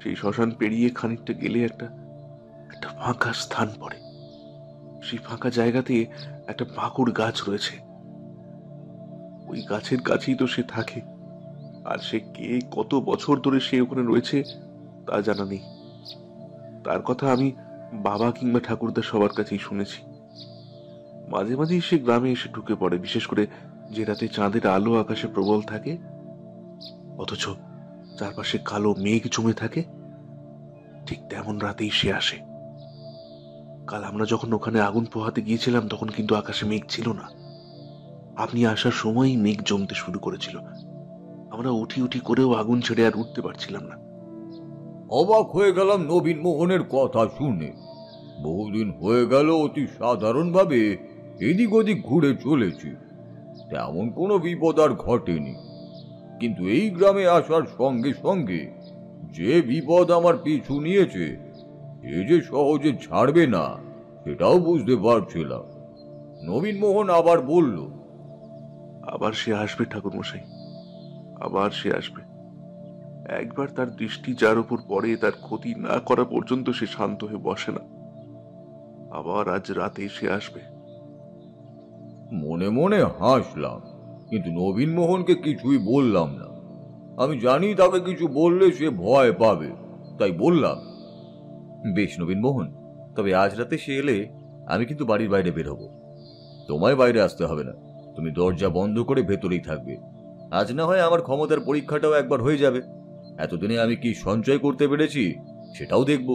Speaker 5: সেই শ্মশান পেরিয়ে খানিকটা গেলে একটা একটা ফাঁকা স্থান পড়ে। সেই ফাঁকা জায়গাতে একটা পাকুড় গাছ রয়েছে। ওই গাছের কাছেই তো সে থাকে। আর সে কে, কত বছর ধরে সে ওখানে রয়েছে তা জানা নেই। তার কথা আমি বাবা কিংবা ঠাকুরদা সবার কাছেই শুনেছি। মাঝে মাঝেই সে গ্রামে এসে ঢুকে পড়ে, বিশেষ করে যে রাতে চাঁদের আলো আকাশে প্রবল থাকে, অথচ চারপাশে কালো মেঘ জমে থাকে, ঠিক তেমন রাতেই সে আসে। কাল আমরা যখন ওখানে আগুন পোহাতে গিয়েছিলাম তখন কিন্তু আকাশে মেঘ ছিল না। আপনি আসার সময়ই মেঘ জমতে শুরু করেছিল। আমরা উঠি উঠি করেও আগুন ছেড়ে আর উঠতে পারছিলাম না।
Speaker 2: অবাক হয়ে গেলাম নবীন মোহনের কথা শুনে। বহুদিন হয়ে গেল অতি সাধারণভাবে এদিক ওদিক ঘুরে চলেছি, তেমন কোনো বিপদ আর ঘটেনি। কিন্তু এই গ্রামে আসার সঙ্গে সঙ্গে যে বিপদ আমার পিছু নিয়েছে সে যে সহজে ছাড়বে না সেটাও বুঝতে পারছিলাম। নবীন মোহন আবার বলল,
Speaker 5: আবার সে আসবে ঠাকুরমশাই, আবার সে আসবে। একবার তার দৃষ্টি যার উপর পড়ে তার ক্ষতি না করা পর্যন্ত সে শান্ত হয়ে বসে না। আবার আজ রাতে সে আসবে।
Speaker 2: মনে মনে হাসলাম, কিন্তু নবীন মোহনকে কিছুই বললাম না। আমি জানি তাকে কিছু বললে সে ভয় পাবে, তাই বললাম,
Speaker 4: বেশ নবীন মোহন, তবে আজ রাতে সে এলে আমি কিন্তু বাড়ির বাইরে বের হব। তোমায় বাইরে আসতে হবে না, তুমি দরজা বন্ধ করে ভেতরেই থাকবে। আজ না হয় আমার ক্ষমতার পরীক্ষাটাও একবার হয়ে যাবে। এতদিনে আমি কি সঞ্চয় করতে পেরেছি সেটাও দেখব।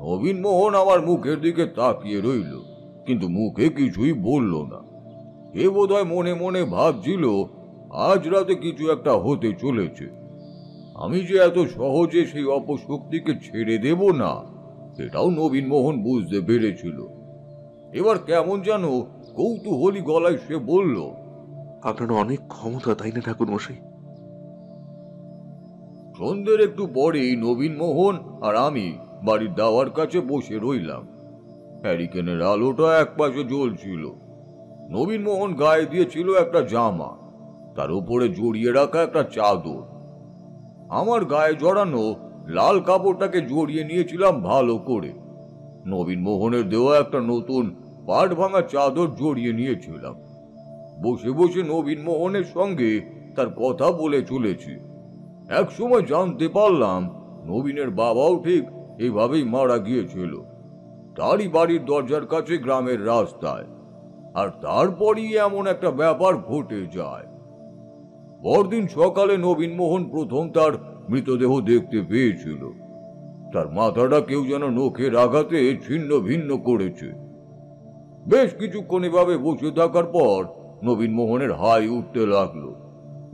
Speaker 2: নবীন মোহন আমার মুখের দিকে তাকিয়ে রইল, কিন্তু মুখে কিছুই বলল না। এ বোধহয় মনে মনে ভাবছিল আজ রাতে কিছু একটা হতে চলেছে। আমি যে এত সহজে সেই অপশক্তিকে ছেড়ে দেব না সেটাও নবীন মোহন বুঝতে পেরেছিল। এবার কেমন যেন কৌতূহলী গলায় সে বলল,
Speaker 5: আপনার অনেক ক্ষমতা, তাই না ঠাকুরমশাই?
Speaker 2: সন্ধ্যের একটু পরেই নবীন মোহন আর আমি বাড়ির দাওয়ার কাছে বসে রইলাম। হ্যারিকেনের আলোটা একপাশে জ্বলছিল। নবীন মোহন গায়ে দিয়েছিল একটা জামা, তার উপরে জড়িয়ে রাখা একটা চাদর। আমার গায়ে জড়ানো লাল কাপড়টাকে জড়িয়ে নিয়েছিলাম ভালো করে। নবীন মোহনের দেওয়া একটা নতুন পাট ভাঙা চাদর জড়িয়ে নিয়েছিলাম। বসে বসে নবীন মোহনের সঙ্গে তার কথা বলে চলেছি। এক সময় জানতে পারলাম নবীনের বাবাও ঠিক এভাবেই মারা গিয়েছিল, তারই বাড়ির দরজার কাছে গ্রামের রাস্তায়। আর তারপরই এমন একটা ব্যাপার ঘটে যায়। পরদিন সকালে নবীন মোহন প্রথম তার মৃতদেহ দেখতে পেয়েছিল। তার মাথাটা কেউ যেন নখের আঘাতে ছিন্ন ভিন্ন করেছে। বেশ কিছুক্ষণ এভাবে বসে থাকার পর নবীন মোহনের হাই উঠতে লাগলো।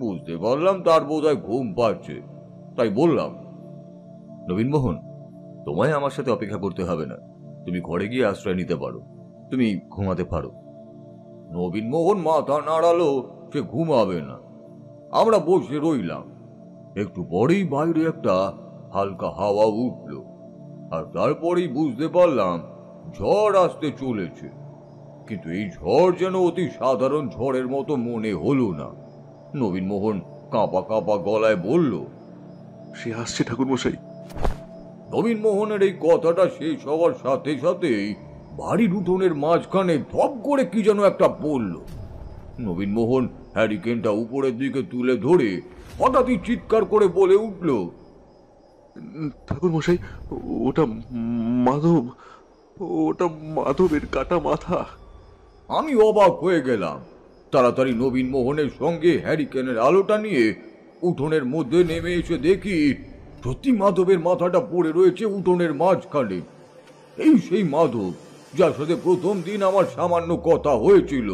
Speaker 2: বুঝতে পারলাম তার বোধহয় ঘুম পাচ্ছে, তাই বললাম,
Speaker 4: নবীন মোহন, তোমায় আমার সাথে অপেক্ষা করতে হবে না, তুমি ঘরে গিয়ে আশ্রয় নিতে পারো, তুমি ঘুমাতে পারো।
Speaker 2: নবীন মোহন মাথা নাড়ালো সে ঘুমাবে না। আমরা বসে রইলাম। একটু পরেই বাইরে একটা হালকা হাওয়া উঠল, আর তারপরেই বুঝতে পারলাম ঝড় আসতে চলেছে। কিন্তু এই ঝড় যেন অতি সাধারণ ঝড়ের মতো মনে হলো না। নবীন মোহন কাঁপা কাঁপা গলায় বলল,
Speaker 5: সে আসছে ঠাকুরমশাই।
Speaker 2: নবীন মোহনের এই কথাটা শেষ হওয়ার সাথে সাথেই বাড়ির উঠোনের মাঝখানে ধপ করে কি যেন একটা পড়ল। নবীন মোহন হ্যারিকেনটা উপরের দিকে তুলে ধরে হঠাৎই চিৎকার করে বলে উঠল,
Speaker 5: ঠাকুরমশাই, ওটা মাধব, ওটা মাধবের কাটা মাথা।
Speaker 2: আমি অবাক হয়ে গেলাম। তাড়াতাড়ি নবীন মোহনের সঙ্গে হ্যারিকেনের আলোটা নিয়ে উঠোনের মধ্যে নেমে এসে দেখি সত্যি মাধবের মাথাটা পড়ে রয়েছে উঠোনের মাঝখানে। এই সেই মাধব যার সাথে প্রথম দিন আমার সামান্য কথা হয়েছিল।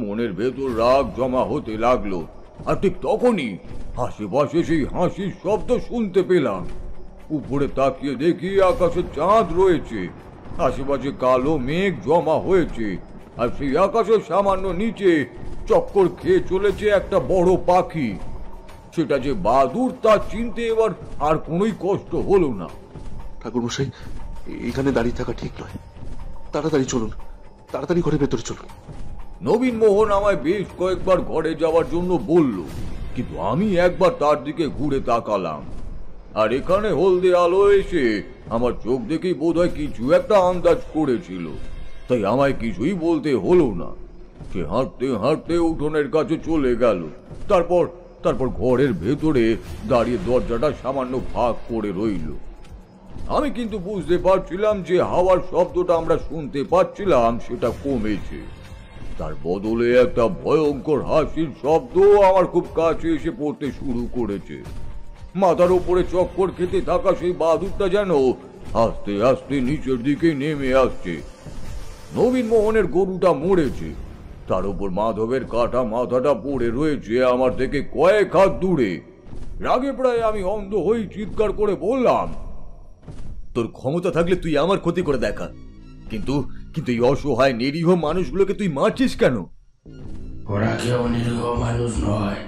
Speaker 2: মনের ভেতর রাগ জমা হতে লাগলো, আর ঠিক তখনই আশেপাশে সেই হাসির শব্দ শুনতে পেলাম। উপরে তাকিয়ে দেখি আকাশে চাঁদ রয়েছে, আশেপাশে কালো মেঘ জমা হয়েছে, আর সেই আকাশের সামান্য নিচে চক্কর খেয়ে চলেছে একটা বড় পাখি। সেটা যে বাদুড় তা চিনতে এবার আর কোনোই কষ্ট হলো না।
Speaker 5: ঠাকুরমশাই, এখানে দাঁড়িয়ে থাকা ঠিক নয়, তাড়াতাড়ি চলুন, তাড়াতাড়ি ঘরে ভেতরে চলুন।
Speaker 2: নবীন মোহন আমায় বেশ কয়েকবার ঘরে যাওয়ার জন্য বলল, কিন্তু আমি একবার তার দিকে ঘুরে তাকালাম। আর এখানে হলদে আলো এসে আমার চোখ দেখেই বোধহয় কিছু একটা আন্দাজ করেছিল, তাই আমায় কিছুই বলতে হলো না। সে হাঁটতে হাঁটতে উঠোনের কাছে চলে গেল। তারপর তারপর ঘরের ভেতরে দাঁড়িয়ে দরজাটা সামান্য ফাঁক করে রইল। আমি কিন্তু বুঝতে পারছিলাম যে হাওয়ার শব্দটা আমরা শুনতে পাচ্ছিলাম সেটা কমেছে। তার বদলে একটা ভয়ঙ্কর হাসির শব্দ আমার খুব কাছে এসে পড়তে শুরু করেছে। মাথার উপরে চক্কর খেতে থাকা সেই বাদুরটা যেন আস্তে আস্তে নিচের দিকে নেমে আসছে। নবীন মোহনের গরুটা মরেছে, তার উপর মাধবের কাটা মাথাটা পড়ে রয়েছে আমার থেকে কয়েক হাত দূরে। রাগে প্রায় আমি অন্ধ হয়ে চিৎকার করে বললাম,
Speaker 4: তোর ক্ষমতা থাকলে তুই আমার ক্ষতি করে দেখা, কিন্তু কিন্তু এই অসহায় নিরীহ মানুষগুলোকে তুই মারছিস কেন?
Speaker 3: ওরা কেউ নিরীহ মানুষ নয়,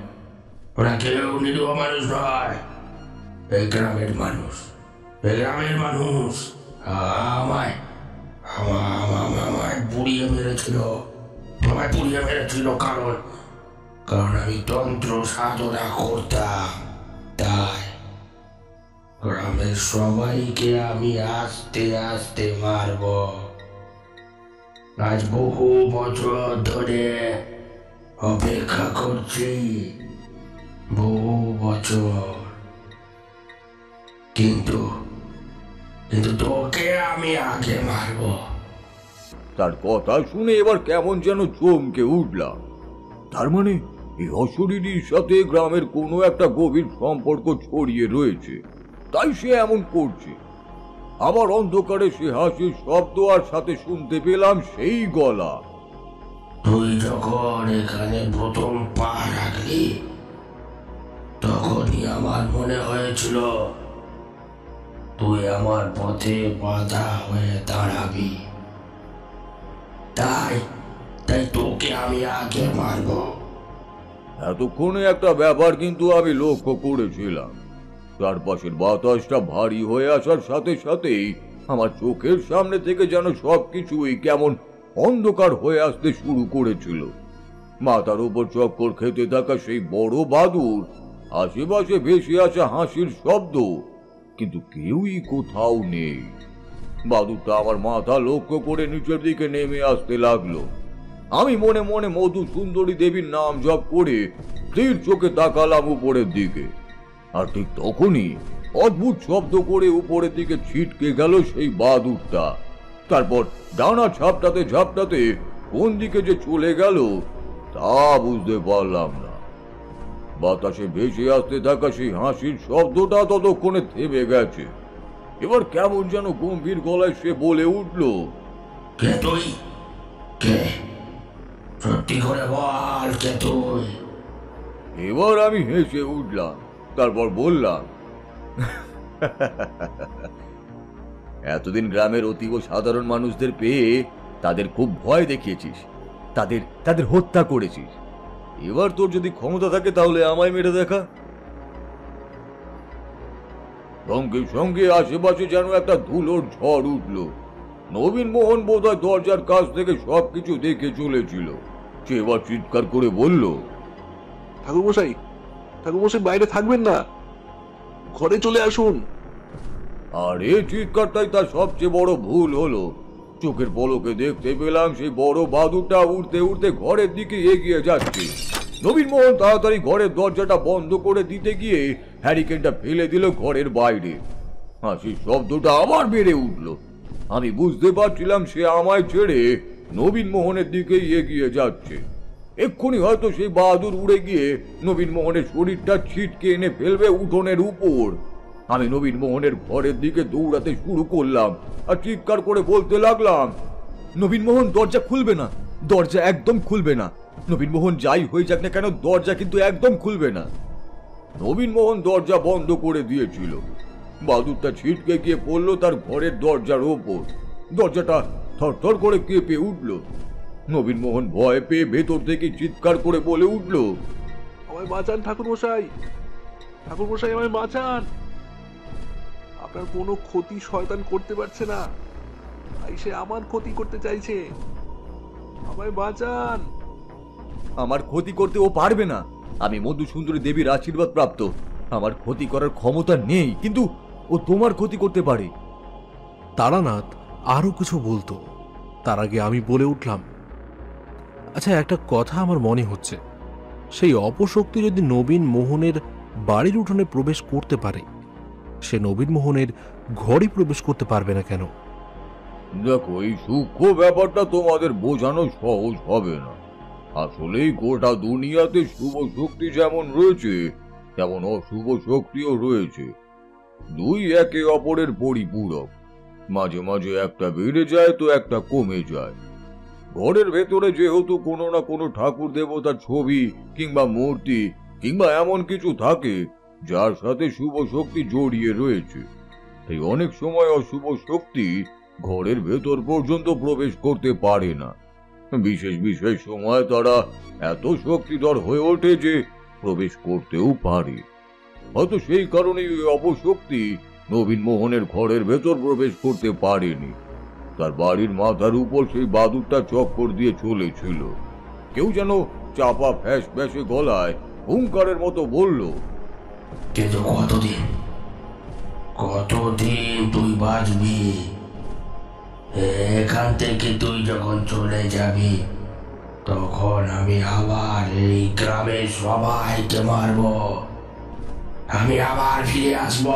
Speaker 3: ওরা কেউ নিরীহ মানুষ নয়। এই গ্রামের মানুষ, এই গ্রামের মানুষ আমায় আমায় পুড়িয়ে মেরেছিল। আমায় পুড়িয়ে মেরেছিল কারণ আমি তন্ত্র সাধনা করতাম। তাই গ্রামের সবাইকে আমি আস্তে আস্তে মারব। আজ বহু বছর ধরে অপেক্ষা করছি, বহু বছর, কিন্তু তোকে আমি আগে মারব।
Speaker 2: তার কথা শুনে এবার কেমন যেন চমকে উঠলাম। তার মানে এই অশরীরীর সাথে গ্রামের কোনো একটা গভীর সম্পর্ক ছড়িয়ে রয়েছে, তাই সে এমন করছে। আবার অন্ধকারে সে হাসির শব্দ, আর সাথে শুনতে পেলাম সেই গলা।
Speaker 3: তুই যখন এখানে প্রথম পা রাখলি তখনই আমার মনে হয়েছিল তুই আমার পথে বাধা হয়ে দাঁড়াবি। তাই তোকে আমি আগে মারব।
Speaker 2: এতক্ষণে একটা ব্যাপার কিন্তু আমি লক্ষ্য করেছিলাম। চারপাশের বাতাসটা ভারী হয়ে আসার সাথে সাথেই আমার চোখের সামনে থেকে যেন সবকিছুই কেমন অন্ধকার হয়ে আসতে শুরু করেছিল। মাথার উপর চক্কর খেতে থাকা সেই বড় বাদুর, আশেপাশে ভেসে আসা হাসির শব্দ, কিন্তু কেউই কোথাও নেই। বাদুরটা আমার মাথা লক্ষ্য করে নিচের দিকে নেমে আসতে লাগলো। আমি মনে মনে মধু সুন্দরী দেবীর নাম জপ করে স্থির চোখে তাকালাম উপরের দিকে। আর ঠিক তখনই অদ্ভুত শব্দ করে উপরের দিকে ছিটকে গেল সেই বাদুরটা। তারপর ডানা ঝাপটাতে ঝাপটাতে কোন দিকে যে চলে গেল তা বুঝতে পারলাম না। বাতাসে ভেসে আসতে থাকা সেই হাসির শব্দটা ততক্ষণে থেমে গেছে। এবার কেমন যেন গম্ভীর গলায় সে বলে উঠল,
Speaker 3: কে তুই? কে? সত্যি করে বল, কে তুই?
Speaker 2: এবার আমি হেসে উঠলাম। তারপর বললাম,
Speaker 4: এতদিন গ্রামের অতীব সাধারণ মানুষদের পেয়ে তাদের খুব ভয় দেখিয়েছিস, তাদের হত্যা করেছিস। এবার তোর যদি ক্ষমতা থাকে তাহলে আমায় মেরে দেখা।
Speaker 2: সঙ্গে সঙ্গে আশেপাশে যেন একটা ধুলোর ঝড় উঠল। নবীন মোহন বোধহয় দরজার কাছ থেকে সবকিছু দেখে চলেছিল। সে এবার চিৎকার করে বলল,
Speaker 5: ঠাকুরমশাই, ঠাকুরমশাই বাইরে থাকবেন না, ঘরে চলে আসুন।
Speaker 2: আর এই চিৎকারটাই তার সবচেয়ে বড় ভুল হলো। চোখের পলকে দেখতে পেলাম সেই বড় বাদুরটা উড়তে উড়তে ঘরের দিকে এগিয়ে যাচ্ছে। নবীন মোহন তাড়াতাড়ি ঘরের দরজাটা বন্ধ করে দিতে গিয়ে হ্যারিকেনটা ফেলে দিল ঘরের বাইরে। হাসির শব্দটা আবার বেড়ে উঠল। আমি বুঝতে পারছিলাম সে আমায় ছেড়ে নবীন মোহনের দিকেই এগিয়ে যাচ্ছে। এক্ষুনি হয়তো সেই বাদুর উড়ে গিয়ে নবীন মোহনের শরীরটা ছিটকে এনে ফেলবে উঠোনের উপর। আমি নবীন মোহনের ঘরের দিকে দৌড়াতে শুরু করলাম আর চিৎকার করে বলতে লাগলাম,
Speaker 4: নবীন মোহন, দরজা খুলবে না, দরজা একদম খুলবে না। নবীন মোহন যাই হয়ে যাক না কেন, দরজা কিন্তু একদম খুলবে না।
Speaker 2: নবীন মোহন দরজা বন্ধ করে দিয়েছিল। বাদুরটা ছিটকে গিয়ে পড়ল তার ঘরের দরজার ওপর। দরজাটা থরথর করে কেঁপে উঠল। নবীন মোহন ভয় পেয়ে ভেতর থেকে চিৎকার করে বলে উঠল,
Speaker 5: আমায় বাঁচান ঠাকুরমশাই, ঠাকুরমশাই আমায় বাঁচান। আপনার কোনো ক্ষতি শয়তান করতে পারছে না, তাই সে আমার ক্ষতি করতে চাইছে। আমায় বাঁচান।
Speaker 4: আমার ক্ষতি করতে ও পারবে না। আমি মধু সুন্দরী দেবীর আশীর্বাদ প্রাপ্ত। আমার ক্ষতি করার ক্ষমতা নেই, কিন্তু ও তোমার ক্ষতি করতে পারে।
Speaker 6: তারানাথ আরো কিছু বলতো, তার আগে আমি বলে উঠলাম, আচ্ছা একটা কথা আমার মনে হচ্ছে, সেই অপশক্তি যদি নবীন মোহনের বাড়ির উঠোনে প্রবেশ করতে পারে, সে নবীন মোহনের ঘরে প্রবেশ করতে পারবে না কেন?
Speaker 2: দেখো, এই সূক্ষ্ম ব্যাপারটা তোমাদের বোঝানো সহজ হবে না। আসলেই গোটা দুনিয়াতে শুভ শক্তি যেমন রয়েছে, তেমন অশুভ শক্তিও রয়েছে। দুই একে অপরের পরিপূরক। মাঝে মাঝে একটা বেড়ে যায় তো একটা কমে যায়। ঘরের ভেতরে যেহেতু কোনো না কোনো ঠাকুর দেবতার ছবি কিংবা মূর্তি কিংবা এমন কিছু থাকে যার সাথে শুভ শক্তি জড়িয়ে রয়েছে, তাই অনেক সময় অশুভ শক্তি ঘরের ভেতর পর্যন্ত প্রবেশ করতে পারে না। বিশেষ বিশেষ সময় তারা এত শক্তিধর হয়ে ওঠে যে প্রবেশ করতেও পারে। হয়তো সেই কারণে ওই অপশক্তি নবীন মোহনের ঘরের ভেতর প্রবেশ করতে পারেনি। তার বাড়ির মাথার উপর সেই বাদুরটা চক্কর দিয়ে চলেছিল। কেউ যেন চাপা ফ্যাস ফ্যাসে গলায় হুঙ্কারের মতো বলল,
Speaker 3: কিন্তু কতদিন তুই বাঁচবি? এখান থেকে তুই যখন চলে যাবি, তখন আমি আবার এই গ্রামের সবাইকে মারব। আমি আবার ফিরে আসব,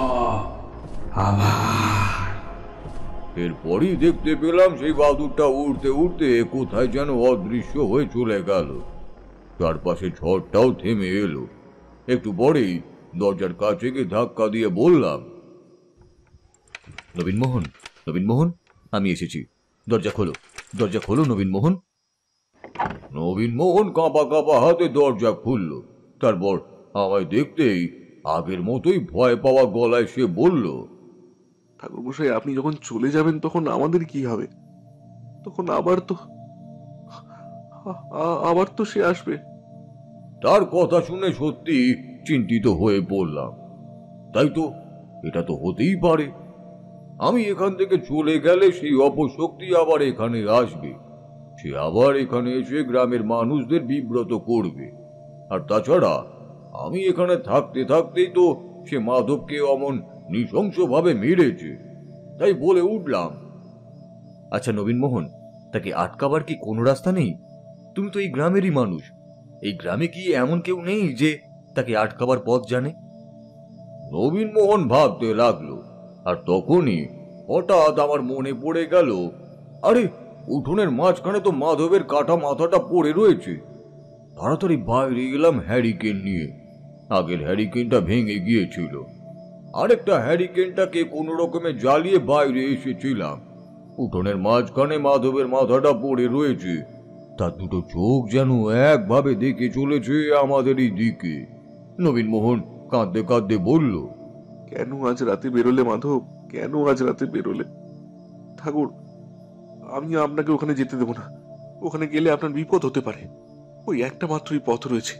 Speaker 3: আবার।
Speaker 2: এরপরই দেখতে পেলাম সেই বাদুরটা উড়তে উড়তে কোথায় যেন অদৃশ্য হয়ে চলে গেল। চারপাশে ঝড়টাও থেমে এলো। একটু পরেই দরজার কাছে গিয়ে ধাক্কা দিয়ে বললাম,
Speaker 4: নবীন মোহন, নবীন মোহন, আমি এসেছি, দরজা খোলো, দরজা খোলো নবীন মোহন।
Speaker 2: নবীন মোহন কাঁপা কাঁপা হাতে দরজা খুলল। তারপর আমায় দেখতেই আগের মতোই ভয় পাওয়া গলায় সে বলল,
Speaker 5: ঠাকুরমশাই, আপনি যখন চলে যাবেন তখন আমাদের কি হবে? তখন আবার তো সে আসবে।
Speaker 2: তার কথা শুনে সত্যি চিন্তিত হয়ে পড়লাম। তাই তো, এটা তো হতেই পারে। আমি এখান থেকে চলে গেলে সেই অপশক্তি আবার এখানে আসবে। সে আবার এখানে এসে গ্রামের মানুষদের বিব্রত করবে। আর তাছাড়া আমি এখানে থাকতে থাকতেই তো সে মাধবকে অমন নৃশংসভাবে মেরেছে। তাই বলে উঠলাম,
Speaker 4: আচ্ছা নবীন মোহন, তাকে আটকাবার কি কোনো রাস্তা নেই? তুমি তো এই গ্রামেরই মানুষ। এই গ্রামে কি এমন কেউ নেই যে তাকে আটকাবার পথ জানে?
Speaker 2: নবীন মোহন ভাবতে লাগলো। আর তখনই হঠাৎ আমার মনে পড়ে গেল, আরে উঠোনের মাঝখানে তো মাধবের কাটা মাথাটা পড়ে রয়েছে। তাড়াতাড়ি বাইরে গেলাম হ্যারিকেন নিয়ে। আগের হ্যারিকেনটা ভেঙে গিয়েছিল। আরেকটা হ্যারিকেনটাকে কোনো রকমে জ্বালিয়ে বাইরে এসেছিলাম। উঠোনের মাঝখানে মাধবের মাথাটা পড়ে রয়েছে। তার দুটো চোখ যেন একভাবে দেখে চলেছে আমাদেরই দিকে। নবীন মোহন কাঁদতে কাঁদতে বলল,
Speaker 5: কেন আজ রাতে বেরোলে মাধব? কেন আজ রাতে বেরোলে? ঠাকুর, আমি আপনাকে ওখানে যেতে দেব না। ওখানে গেলে আপনার বিপদ হতে পারে। ওই একটা মাত্রই পথ রয়েছে,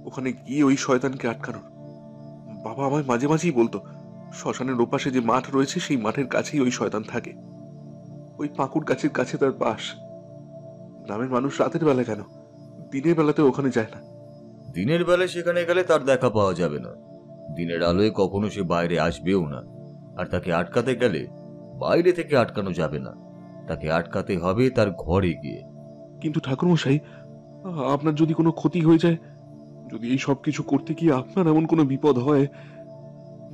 Speaker 5: ওখানে গিয়ে ওই শয়তানকে আটকানোর। বাবা আমায় মাঝে মাঝেই বলতো, শ্মশানের ওপাশে যে মাঠ রয়েছে সেই মাঠের কাছেই ওই শয়তান থাকে। ওই পাকুড় গাছের কাছে তার বাস। গ্রামের মানুষ রাতের বেলা কেন, দিনের বেলাতে ওখানে যায় না।
Speaker 4: দিনের বেলায় সেখানে গেলে তার দেখা পাওয়া যাবে না। দিনের আলোয় কখনো সে বাইরে আসবেও না। আর তাকে আটকাতে গেলে বাইরে থেকে আটকানো যাবে না, তাকে আটকাতে হবে তার ঘরে গিয়ে।
Speaker 5: কিন্তু ঠাকুরমশাই, আপনার যদি কোনো ক্ষতি হয়ে যায়, যদি এই সব কিছু করতে গিয়ে আপনার এমন কোনো বিপদ হয়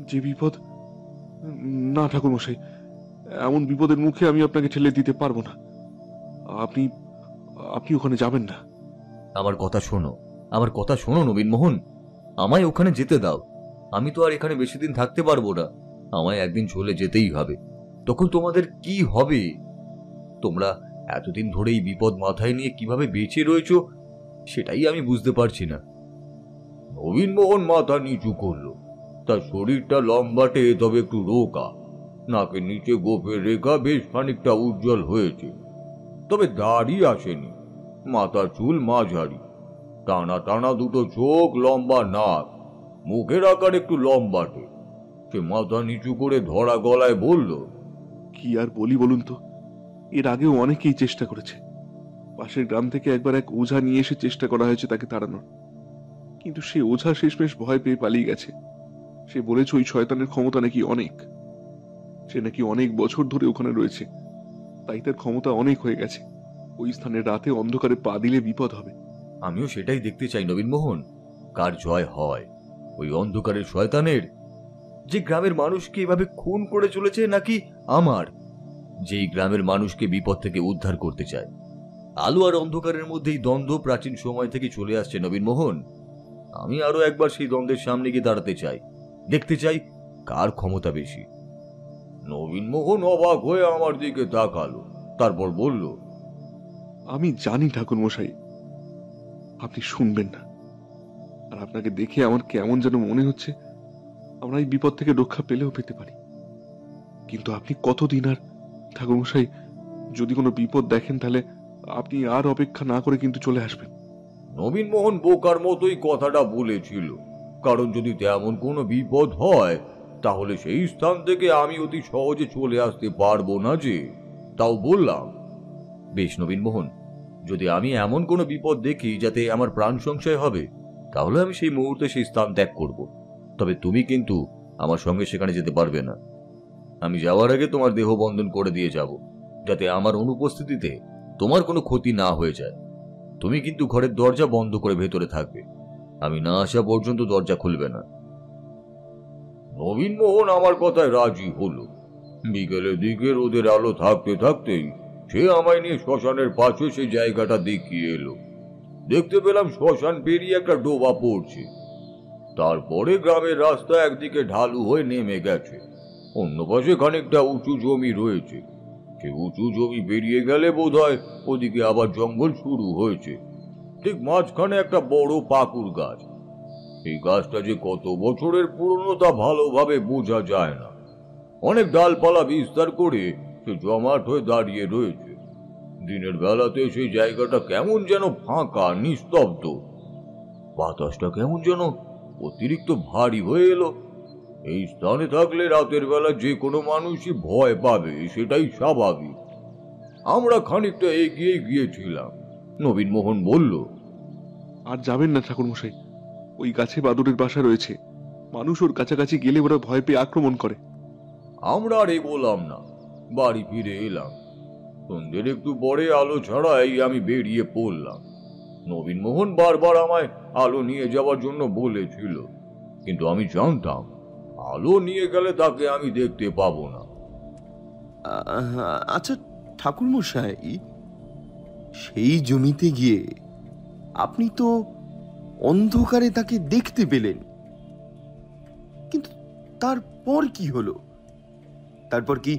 Speaker 5: যে বিপদ... না ঠাকুরমশাই, এমন বিপদের মুখে আমি আপনাকে ঠেলে দিতে পারবো না। আপনি আপনি ওখানে যাবেন না।
Speaker 4: আমার কথা শোনো, আমার কথা শোনো নবীন মোহন, আমায় ওখানে যেতে দাও। আমি তো আর এখানে বেশি দিন থাকতে পারবো না। আমায় একদিন চলে যেতেই হবে। তখন তোমাদের কি হবে? তোমরা এতদিন ধরে এই বিপদ মাথায় নিয়ে কিভাবে বেঁচে রয়েছো সেটাই আমি বুঝতে পারছি না।
Speaker 2: নবীন মোহন মাথা নিচু করল। তার শরীরটা লম্বাটে, তবে একটু রোকা। নাকের নিচে গোফের রেখা বেশ খানিকটা উজ্জ্বল হয়েছে, তবে দাড়ি আসেনি। মাথার চুল মাঝারি, টানা টানা দুটো চোখ, লম্বা নাক, মুখের আকার একটু লম্বাটে। সে মাথা নিচু করে ধরা গলায় বলল,
Speaker 5: কি আর বলি বলুন তো, এর আগেও অনেকেই চেষ্টা করেছে। পাশের গ্রাম থেকে একবার এক ওঝা নিয়ে এসে চেষ্টা করা হয়েছে তাকে তাড়ানোর, কিন্তু সে ওঝা শেষমেশ ভয় পেয়ে পালিয়ে গেছে। সে বলেছে ওই শয়তানের ক্ষমতা নাকি অনেক, সে নাকি অনেক বছর ধরে ওখানে রয়েছে, তাই তার ক্ষমতা অনেক হয়ে গেছে। ওই স্থানে রাতে অন্ধকারে পা দিলে বিপদ হবে।
Speaker 4: আমিও সেটাই দেখতে চাই নবীনমোহন, কার জয় হয়, ওই অন্ধকারের শয়তানের, যে গ্রামের মানুষকে এভাবে খুন করে চলেছে, নাকি আমার, যেই গ্রামের মানুষকে বিপদ থেকে উদ্ধার করতে চায়। আলো আর অন্ধকারের মধ্যেই দ্বন্দ্ব প্রাচীন সময় থেকে চলে আসছে নবীনমোহন। আমি আরো একবার সেই দ্বন্দ্বের সামনে গিয়ে দাঁড়াতে চাই, দেখতে চাই কার ক্ষমতা বেশি।
Speaker 2: নবীনমোহন অবাক হয়ে আমার দিকে তাকালো, তারপর বলল,
Speaker 5: আমি জানি ঠাকুর মশাই, আপনি শুনবেন না। আর আপনাকে দেখে আমার কেমন যেন মনে হচ্ছে আমরা এই বিপদ থেকে রক্ষা পেলেও পেতে পারি। কিন্তু আপনি কতদিন আর ঠাকুর মশাই, যদি কোনো বিপদ দেখেন তাহলে আপনি আর অপেক্ষা না করে কিন্তু চলে আসবেন।
Speaker 2: নবীনমোহন বোকার মতোই কথাটা বলেছিল, কারণ যদি তেমন কোনো বিপদ হয় তাহলে সেই স্থান থেকে আমি অতি সহজে চলে আসতে পারবো না যে, তাও বললাম।
Speaker 4: বেশ নবীনমোহন, যদি আমি এমন কোনো বিপদ দেখি যাতে আমার প্রাণ সংশয় হবে, তাহলে আমি সেই মুহূর্তে সেই স্থান ত্যাগ করব। তবে তুমি কিন্তু আমার সঙ্গে সেখানে যেতে পারবে না। আমি যাওয়ার আগে তোমার দেহ বন্ধন করে দিয়ে যাব, যাতে আমার অনুপস্থিতিতে তোমার কোনো ক্ষতি না হয়ে যায়। তুমি কিন্তু ঘরের দরজা বন্ধ করে ভেতরে থাকবে, আমি না আসা পর্যন্ত দরজা খুলবে না।
Speaker 2: নবীনমোহন আমার কথায় রাজি হলো। বিকেলের দিকে রোদের আলো থাকতে থাকতেই সে আমায় নিয়ে শ্মশানের পাশে সেই জায়গাটা দেখিয়ে এলো। দেখতে পেলাম শ্মশান পেরিয়ে একটা ডোবা পড়ছে, তারপরে গ্রামের রাস্তা একদিকে ঢালু হয়ে নেমে গেছে, অন্য পাশে খানিকটা উঁচু জমি রয়েছে। সে উঁচু জমি বেরিয়ে গেলে বোধহয় ওদিকে আবার জঙ্গল শুরু হয়েছে। ঠিক মাঝখানে একটা বড় পাকুড় গাছ। এই গাছটা যে কত বছরের পুরনো তা ভালোভাবে বোঝা যায় না। অনেক ডালপালা বিস্তার করে সে জমাট হয়ে দাঁড়িয়ে রয়েছে। দিনের বেলাতে সেই জায়গাটা কেমন যেন ফাঁকা, নিস্তব্ধ। বাতাসটা কেমন যেন অতিরিক্ত ভারী হয়ে এলো। এই স্থানে থাকলে রাতের বেলা যে কোনো মানুষই ভয় পাবে, সেটাই স্বাভাবিক। আমরা খানিকটা এগিয়ে গিয়েছিলাম। নবীনমোহন বলল,
Speaker 5: আর যাবেন না ঠাকুর মশাই, ওই গাছে বাদুড়ের বাসা রয়েছে, মানুষ ওর কাছাকাছি গেলে ওরা ভয় পেয়ে আক্রমণ করে।
Speaker 2: আমরা আর এগোলাম না, বাড়ি ফিরে এলাম। সন্ধ্যের একটু পরে আলো ছাড়াই আমি বেরিয়ে পড়লাম। নবীনমোহন বারবার আমায় আলো নিয়ে যাওয়ার জন্য বলেছিল, কিন্তু আমি জানতাম আলো নিয়ে গেলে তাকে আমি দেখতে পাবো না।
Speaker 7: আচ্ছা ঠাকুর মশাই, সেই জমিতে গিয়ে আপনি তো অন্ধকারে তাকে দেখতে পেলেন, কিন্তু তারপর কি হলো? তারপর কি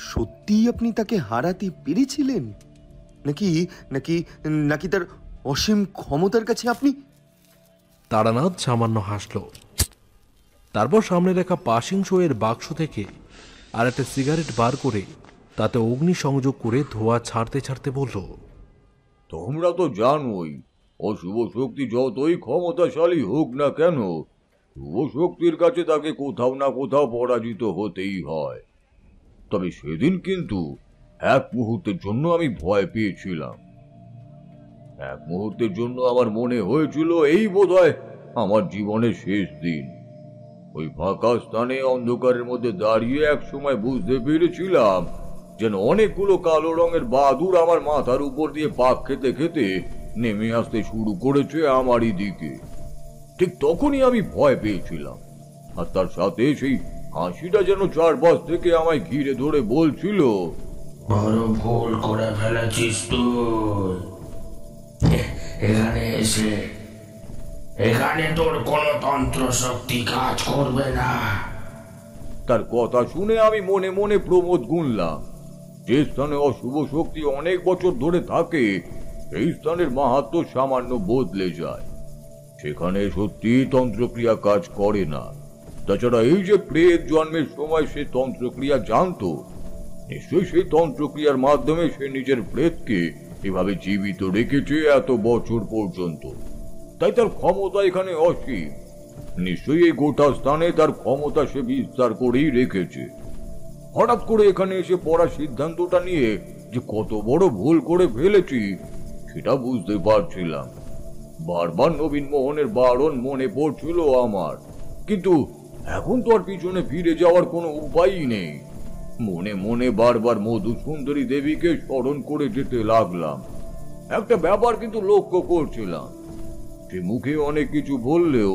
Speaker 7: সত্যিই আপনি তাকে হারাতে পেরেছিলেন, নাকি নাকি নাকি তার অসীম ক্ষমতার কাছে আপনি?
Speaker 6: তারানাথ সামান্য হাসল, তারপর সামনে রাখা পাসিং শোয়ের বাক্স থেকে আর একটা সিগারেট বার করে তাতে অগ্নি সংযোগ করে ধোঁয়া ছাড়তে ছাড়তে বলল,
Speaker 2: তোমরা তো জানোই, অশুভ শক্তি যতই ক্ষমতাশালী হোক না কেন, শুভ শক্তির কাছে তাকে কোথাও না কোথাও পরাজিত হতেই হয়। তবে সেদিন কিন্তু এক মুহূর্তের জন্য আমি ভয় পেয়েছিলাম। এক মুহূর্তের জন্য আমার মনে হয়েছিল এই বোধহয় আমার জীবনের শেষ দিন। ওই ফাঁকা স্থানে অন্ধকারের মধ্যে দাঁড়িয়ে এক সময় বুঝতে পেরেছিলাম যেন অনেকগুলো কালো রঙের বাদুড় আমার মাথার উপর দিয়ে পাক খেতে খেতে নেমে আসতে শুরু করেছে আমারই দিকে। ঠিক তখনই আমি ভয় পেয়েছিলাম, আর তার সাথে সেই হাসিটা যেন চারপাশ থেকে আমায় ঘিরে ধরে বলছিল,
Speaker 3: বড় ভুল করে ফেলেছিস তুই। এখানে তোর কোনো তন্ত্র শক্তি কাজ করবে না।
Speaker 2: তার কথা শুনে আমি মনে মনে প্রমোদ গুনলাম। যে স্থানে অশুভ শক্তি অনেক বছর ধরে থাকে, সেই স্থানের মাহাত্ম্য সামান্য বদলে যায়। সেখানে সত্যি তন্ত্রক্রিয়া কাজ করে না। তাছাড়া এই যে প্রেত জন্মের সময় সে তন্ত্রক্রিয়া জানতো, নিশ্চয়ই সেই তন্ত্রক্রিয়ার মাধ্যমে সে নিজের প্রেতকে এভাবে জীবিত রেখেছে এত বছর পর্যন্ত। তাই তার ক্ষমতা এখানে অসীম। নিশ্চয়ই এই গোটা স্থানে তার ক্ষমতা সে বিস্তার করেই রেখেছে। হঠাৎ করে এখানে এসে পড়ার সিদ্ধান্তটা নিয়ে যে কত বড় ভুল করে ফেলেছি সেটা বুঝতে পারছিলাম। বারবার নবীনমোহনের বারণ মনে পড়ছিল আমার, কিন্তু এখন তো আর পিছনে ফিরে যাওয়ার কোনো উপায়ই নেই। মনে মনে বারবার মধুসুন্দরী দেবীকে স্মরণ করে যেতে লাগলাম। একটা ব্যাপার কিন্তু লক্ষ্য করছিলাম, সে মুখে অনেক কিছু বললেও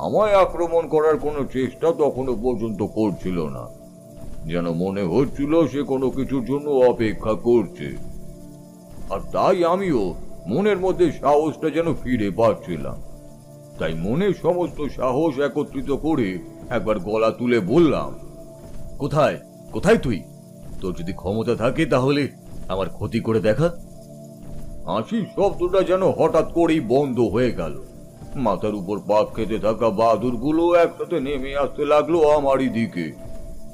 Speaker 2: আমায় আক্রমণ করার কোনো চেষ্টা তখনও পর্যন্ত করছিল না। যেন মনে হচ্ছিল সে কোনো কিছুর জন্য অপেক্ষা করছে। আর তাই আমিও মনের মধ্যে সাহসটা যেন ফিরে পাচ্ছিলাম। তাই মনের সমস্ত সাহস একত্রিত করে একবার গলা তুলে বললাম,
Speaker 4: কোথায় কোথায় তুই? তোর যদি ক্ষমতা থাকে তাহলে আমার ক্ষতি করে দেখা।
Speaker 2: হাসির শব্দটা যেন হঠাৎ করেই বন্ধ হয়ে গেল। মাথার উপর পাক খেতে থাকা বাদুরগুলো একসাথে নেমে আসতে লাগলো আমারই দিকে।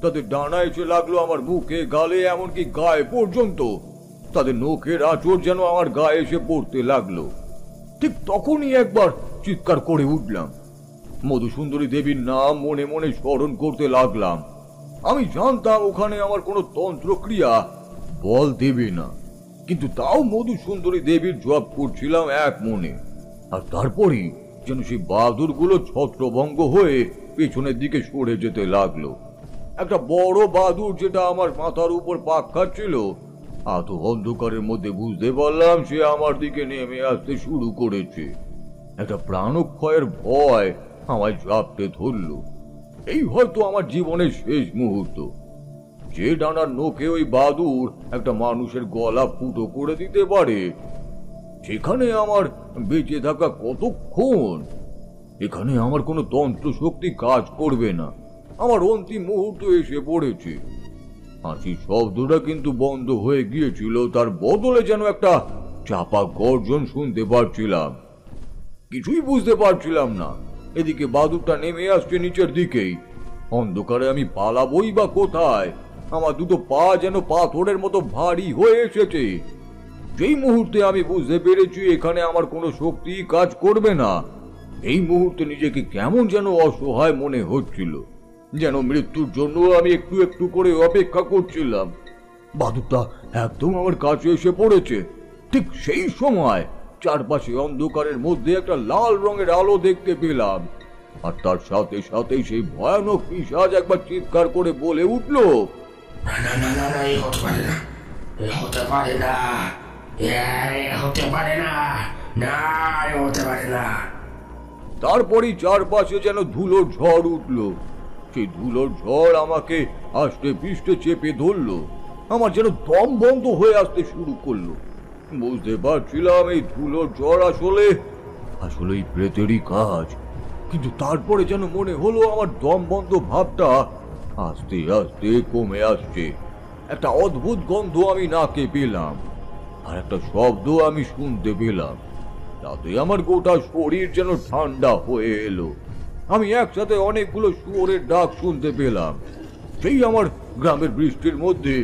Speaker 2: তাদের ডানা এসে লাগলো আমার মুখে, গালে, এমনকি গায়ে পর্যন্ত। তাদের নখের আঁচড় যেন আমার গায়ে এসে পড়তে লাগলো। ঠিক তখনই একবার চিৎকার করে উঠলাম। মধুসুন্দরী দেবীর নাম মনে মনে স্মরণ করতে লাগলাম। আমি জানতাম ওখানে আমার কোনো তন্ত্রক্রিয়া বল দেবে না, কিন্তু তাও মধুসুন্দরী দেবীর জপ করছিলাম এক মনে। আর তারপরই যেন সেই বাদুরগুলো ছত্রভঙ্গ হয়ে পেছনের দিকে সরে যেতে লাগলো। একটা বড় বাদুর, যেটা আমার মাথার উপর পাক খাচ্ছিল, এত অন্ধকারের মধ্যে বুঝতে পারলাম সে আমার দিকে নেমে আসতে শুরু করেছে। একটা প্রাণক্ষয়ের ভয় আমায় চাপতে ধরল। এই হয়তো আমার জীবনের শেষ মুহূর্ত। যে ডানার নখে ওই বাদুর একটা মানুষের গলা ফুটো করে দিতে পারে, সেখানে আমার বেঁচে থাকা কতক্ষণ? এখানে আমার কোনো তন্ত্র শক্তি কাজ করবে না। আমার অন্তিম মুহূর্ত এসে পড়েছে। হাসির শব্দটা কিন্তু বন্ধ হয়ে গিয়েছিল, তার বদলে যেন একটা চাপা গর্জন শুনতে পারছিলাম। কিছুই বুঝতে পারছিলাম না। এদিকে বাদুরটা নেমে আসছে নিচের দিকেই। অন্ধকারে আমি পালাবই বা কোথায়? আমার দুটো পা যেন পাথরের মতো ভারী হয়ে এসেছে। যেই মুহূর্তে আমি বুঝতে পেরেছি এখানে আমার কোনো শক্তি কাজ করবে না, এই মুহূর্তে নিজেকে কেমন যেন অসহায় মনে হচ্ছিল। যেন মৃত্যুর জন্য আমি একটু একটু করে অপেক্ষা করছিলাম। বাদুরটা একদম আমার কাছে এসে পড়েছে। ঠিক সেই সময় চারপাশে অন্ধকারের মধ্যে একটা লাল রঙের আলো দেখতে পেলাম। আর তার সাথে সাথে সেই ভয়ানক পিশাচ একবার চিৎকার করে বলে উঠল,
Speaker 3: না না না না, এই হতে পারে না, এ হতে পারে না, হতে পারে না, না হতে পারে না।
Speaker 2: তারপরই চারপাশে যেন ধুলোর ঝড় উঠল। সেই ধুলোর ঝড় আমাকে আষ্টে পৃষ্ঠে চেপে ধরলো। আমার যেন দম বন্ধ হয়ে আসতে শুরু করলো। বুঝতে পারছিলাম এই ধুলোর ঝড় আসলে প্রেতেরই কাজ। কিন্তু তারপরে যেন মনে হলো আমার দম বন্ধ ভাবটা আস্তে আস্তে কমে আসছে। একটা অদ্ভুত গন্ধ আমি নাকে পেলাম, আর একটা শব্দ আমি শুনতে পেলাম। তাতে আমার গোটা শরীর যেন ঠান্ডা হয়ে এলো। আমি একসাথে অনেকগুলো শুয়োরের ডাক শুনতে পেলাম। সেই আমার গ্রামের বৃষ্টির মধ্যে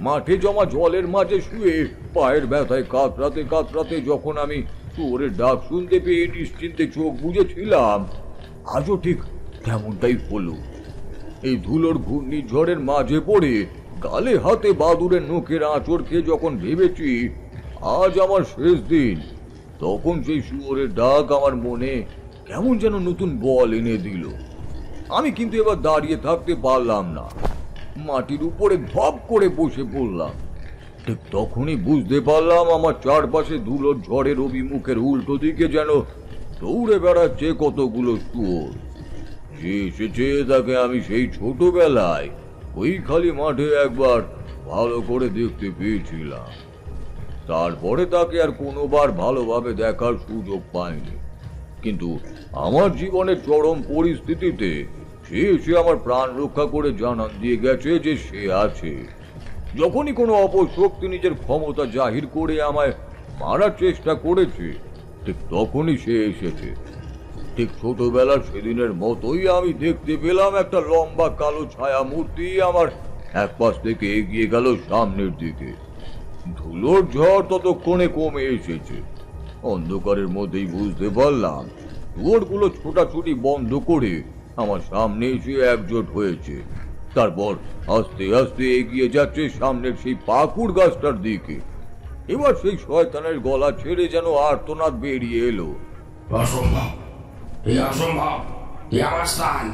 Speaker 2: মাঠে জমা জলের মাঝে শুয়ে পায়ের ব্যথায় কাতরাতে কাতরাতে যখন আমি শুয়োরের ডাক শুনতে পেয়ে নিশ্চিন্তে চোখ বুজেছিলাম, আজও ঠিক তেমনটাই হলো। এই ধুলোর ঘূর্ণিঝড়ের মাঝে পড়ে গালে হাতে বাদুরের নখের আঁচড় খেয়ে যখন ভেবেছি আজ আমার শেষ দিন, তখন সেই শুয়োরের ডাক আমার মনে কেমন যেন নতুন বল এনে দিল। আমি কিন্তু এবার দাঁড়িয়ে থাকতে পারলাম না। মাটির উপরে ধপ করে বসে পড়লাম। ঠিক তখনই বুঝতে পারলাম আমার চারপাশে ধুলোর ঝড়ের অভিমুখের উল্টো দিকে যেন দৌড়ে বেড়াচ্ছে কতগুলো শুয়োর। যে এসেছে তাকে আমি সেই ছোটবেলায় ওই খালি মাঠে একবার ভালো করে দেখতে পেয়েছিলাম। তারপরে তাকে আর কোনোবার ভালোভাবে দেখার সুযোগ পাইনি। কিন্তু আমার জীবনের চরম পরিস্থিতিতে সে এসে আমার প্রাণ রক্ষা করে জানান দিয়ে গেছে যে সে আছে। যখনই কোনো অপশক্তি নিজের ক্ষমতা জাহির করে আমায় মারার চেষ্টা করেছে, ঠিক তখনই সে এসেছে। ঠিক ছোটবেলার সেদিনের মতোই আমি দেখতে পেলাম একটা লম্বা কালো ছায়া মূর্তি আমার এক পাশ থেকে এগিয়ে গেল সামনের দিকে। ধুলোর ঝড় ততক্ষণে কমে এসেছে। অন্ধকারের মধ্যেই বুঝতে পারলাম শুয়োরগুলো ছোটাছুটি বন্ধ করে আমার সামনে এসে একজোট হয়েছে। তারপর আস্তে আস্তে এগিয়ে যাচ্ছে সামনের সেই পাকুড় গাছটার দিকে। এবার সেই শয়তানের গলা ছেড়ে যেন আর্তনাদ বেরিয়ে এলো,
Speaker 3: অসম্ভব, এই অসম্ভব, এই আমার স্থান,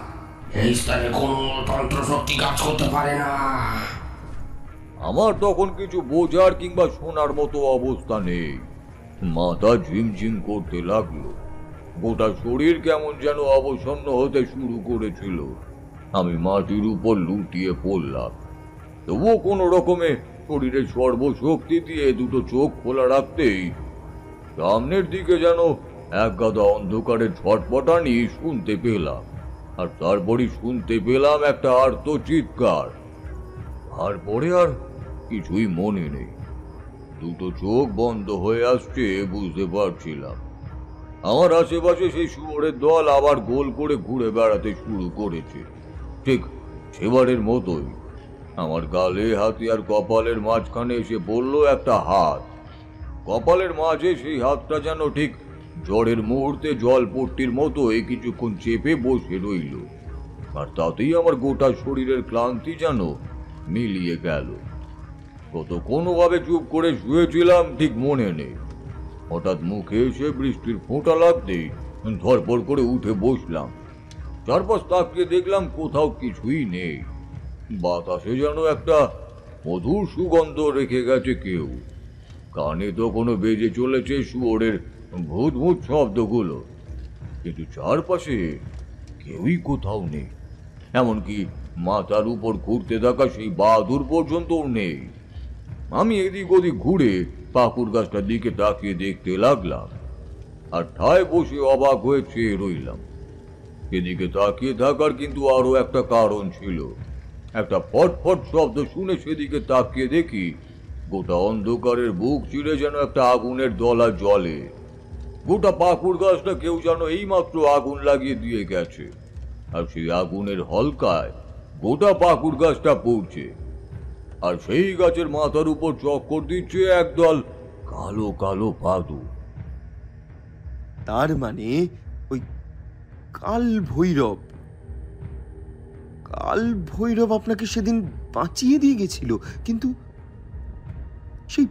Speaker 3: এই স্থানে কোনো তন্ত্র শক্তি কাজ করতে পারে না।
Speaker 2: আমার তখন কিছু বোঝার কিংবা শোনার মতো অবস্থা নেই। মাথা ঝিমঝিম করতে লাগলো, গোটা শরীর কেমন যেন অবসন্ন হতে শুরু করেছিল। আমি মাটির উপর লুটিয়ে পড়লাম। তবুও কোনো রকমে শরীরের সর্বশক্তি দিয়ে দুটো চোখ খোলা রাখতেই সামনের দিকে যেন এক গাদা অন্ধকারের ছটপটানি শুনতে পেলাম। আর তারপরই শুনতে পেলাম একটা আর্ত চিৎকার। তারপরে আর কিছুই মনে নেই। দুটো চোখ বন্ধ হয়ে আসছে বুঝতে পারছিলাম। আমার আশেপাশে সেই শুয়োরের দল আবার গোল করে ঘুরে বেড়াতে শুরু করেছে, ঠিক সেবারের মতোই। আমার গালে, হাতে আর কপালের মাঝখানে এসে পড়ল একটা হাত। কপালের মাঝে সেই হাতটা যেন ঠিক জ্বরের মুহূর্তে জলপট্টির মতোই কিছুক্ষণ চেপে বসে রইল। আর তাতেই আমার গোটা শরীরের ক্লান্তি যেন মিলিয়ে গেল। কত কোনোভাবে চুপ করে শুয়েছিলাম ঠিক মনে নেই। হঠাৎ মুখে এসে বৃষ্টির ফোঁটা লাগতেই ধরপড় করে উঠে বসলাম। চারপাশ তাকিয়ে দেখলাম কোথাও কিছুই নেই। বাতাসে যেন একটা মধুর সুগন্ধ রেখে গেছে কেউ। কানে তখনও বেজে চলেছে শুয়োরের ভূত ভূত শব্দগুলো, কিন্তু চারপাশে কেউই কোথাও নেই। এমনকি মাথার উপর ঘুরতে থাকা সেই বাদুর পর্যন্তও নেই। আমি এদিক ওদিক ঘুরে পাকুড় গাছটার দিকে তাকিয়ে দেখতে লাগলাম, আর ঠায় বসে অবাক হয়ে চেয়ে রইলাম। এদিকে তাকিয়ে থাকার কিন্তু আরো একটা কারণ ছিল। একটা ফটফট শব্দ শুনে সেদিকে তাকিয়ে দেখি গোটা অন্ধকারের বুক চিরে যেন একটা আগুনের দলা জ্বলে। গোটা পাকুড় গাছটা কেউ যেন এইমাত্র আগুন লাগিয়ে দিয়ে গেছে, আর সেই আগুনের হলকায় গোটা পাকুড় গাছটা পড়ছে। আর সেই গাছের মাথার উপর চক্কর দিচ্ছে একদল কালো কালো বাদুড়।
Speaker 7: তার মানে ওই কাল ভৈরব আপনাকে সেদিন বাঁচিয়ে দিয়ে গেছিল, কিন্তু সেই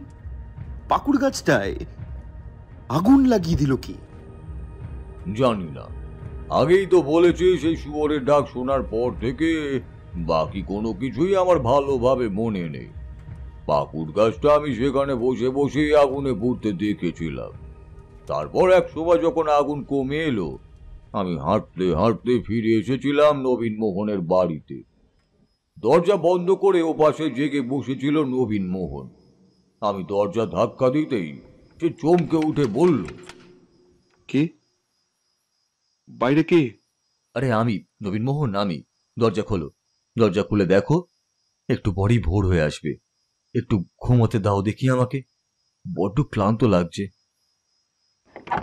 Speaker 7: পাকুড় গাছটায় আগুন লাগিয়ে দিল কি?
Speaker 2: জানি না। আগেই তো বলেছি, সেই শুয়োরের ডাক শোনার পর থেকে বাকি কোনো কিছুই আমার ভালোভাবে মনে নেই। পাকুড় গাছটা আমি সেখানে বসে বসে আগুনে পুড়তে দেখেছিলাম। তারপর এক সময় যখন আগুন কমে এলো, আমি হাঁটতে হাঁটতে ফিরে এসেছিলাম নবীন মোহনের বাড়িতে। দরজা বন্ধ করে ও পাশে জেগে বসেছিল নবীন মোহন। আমি দরজা ধাক্কা দিতেই সে চমকে উঠে বলল,
Speaker 5: কে? বাইরে কে?
Speaker 4: আরে আমি নবীন মোহন, আমি। দরজা খোলো, দরজা খুলে দেখো, একটু পরই ভোর হয়ে আসবে। একটু ঘুমোতে দাও দেখি আমাকে, বড্ড ক্লান্ত লাগছে।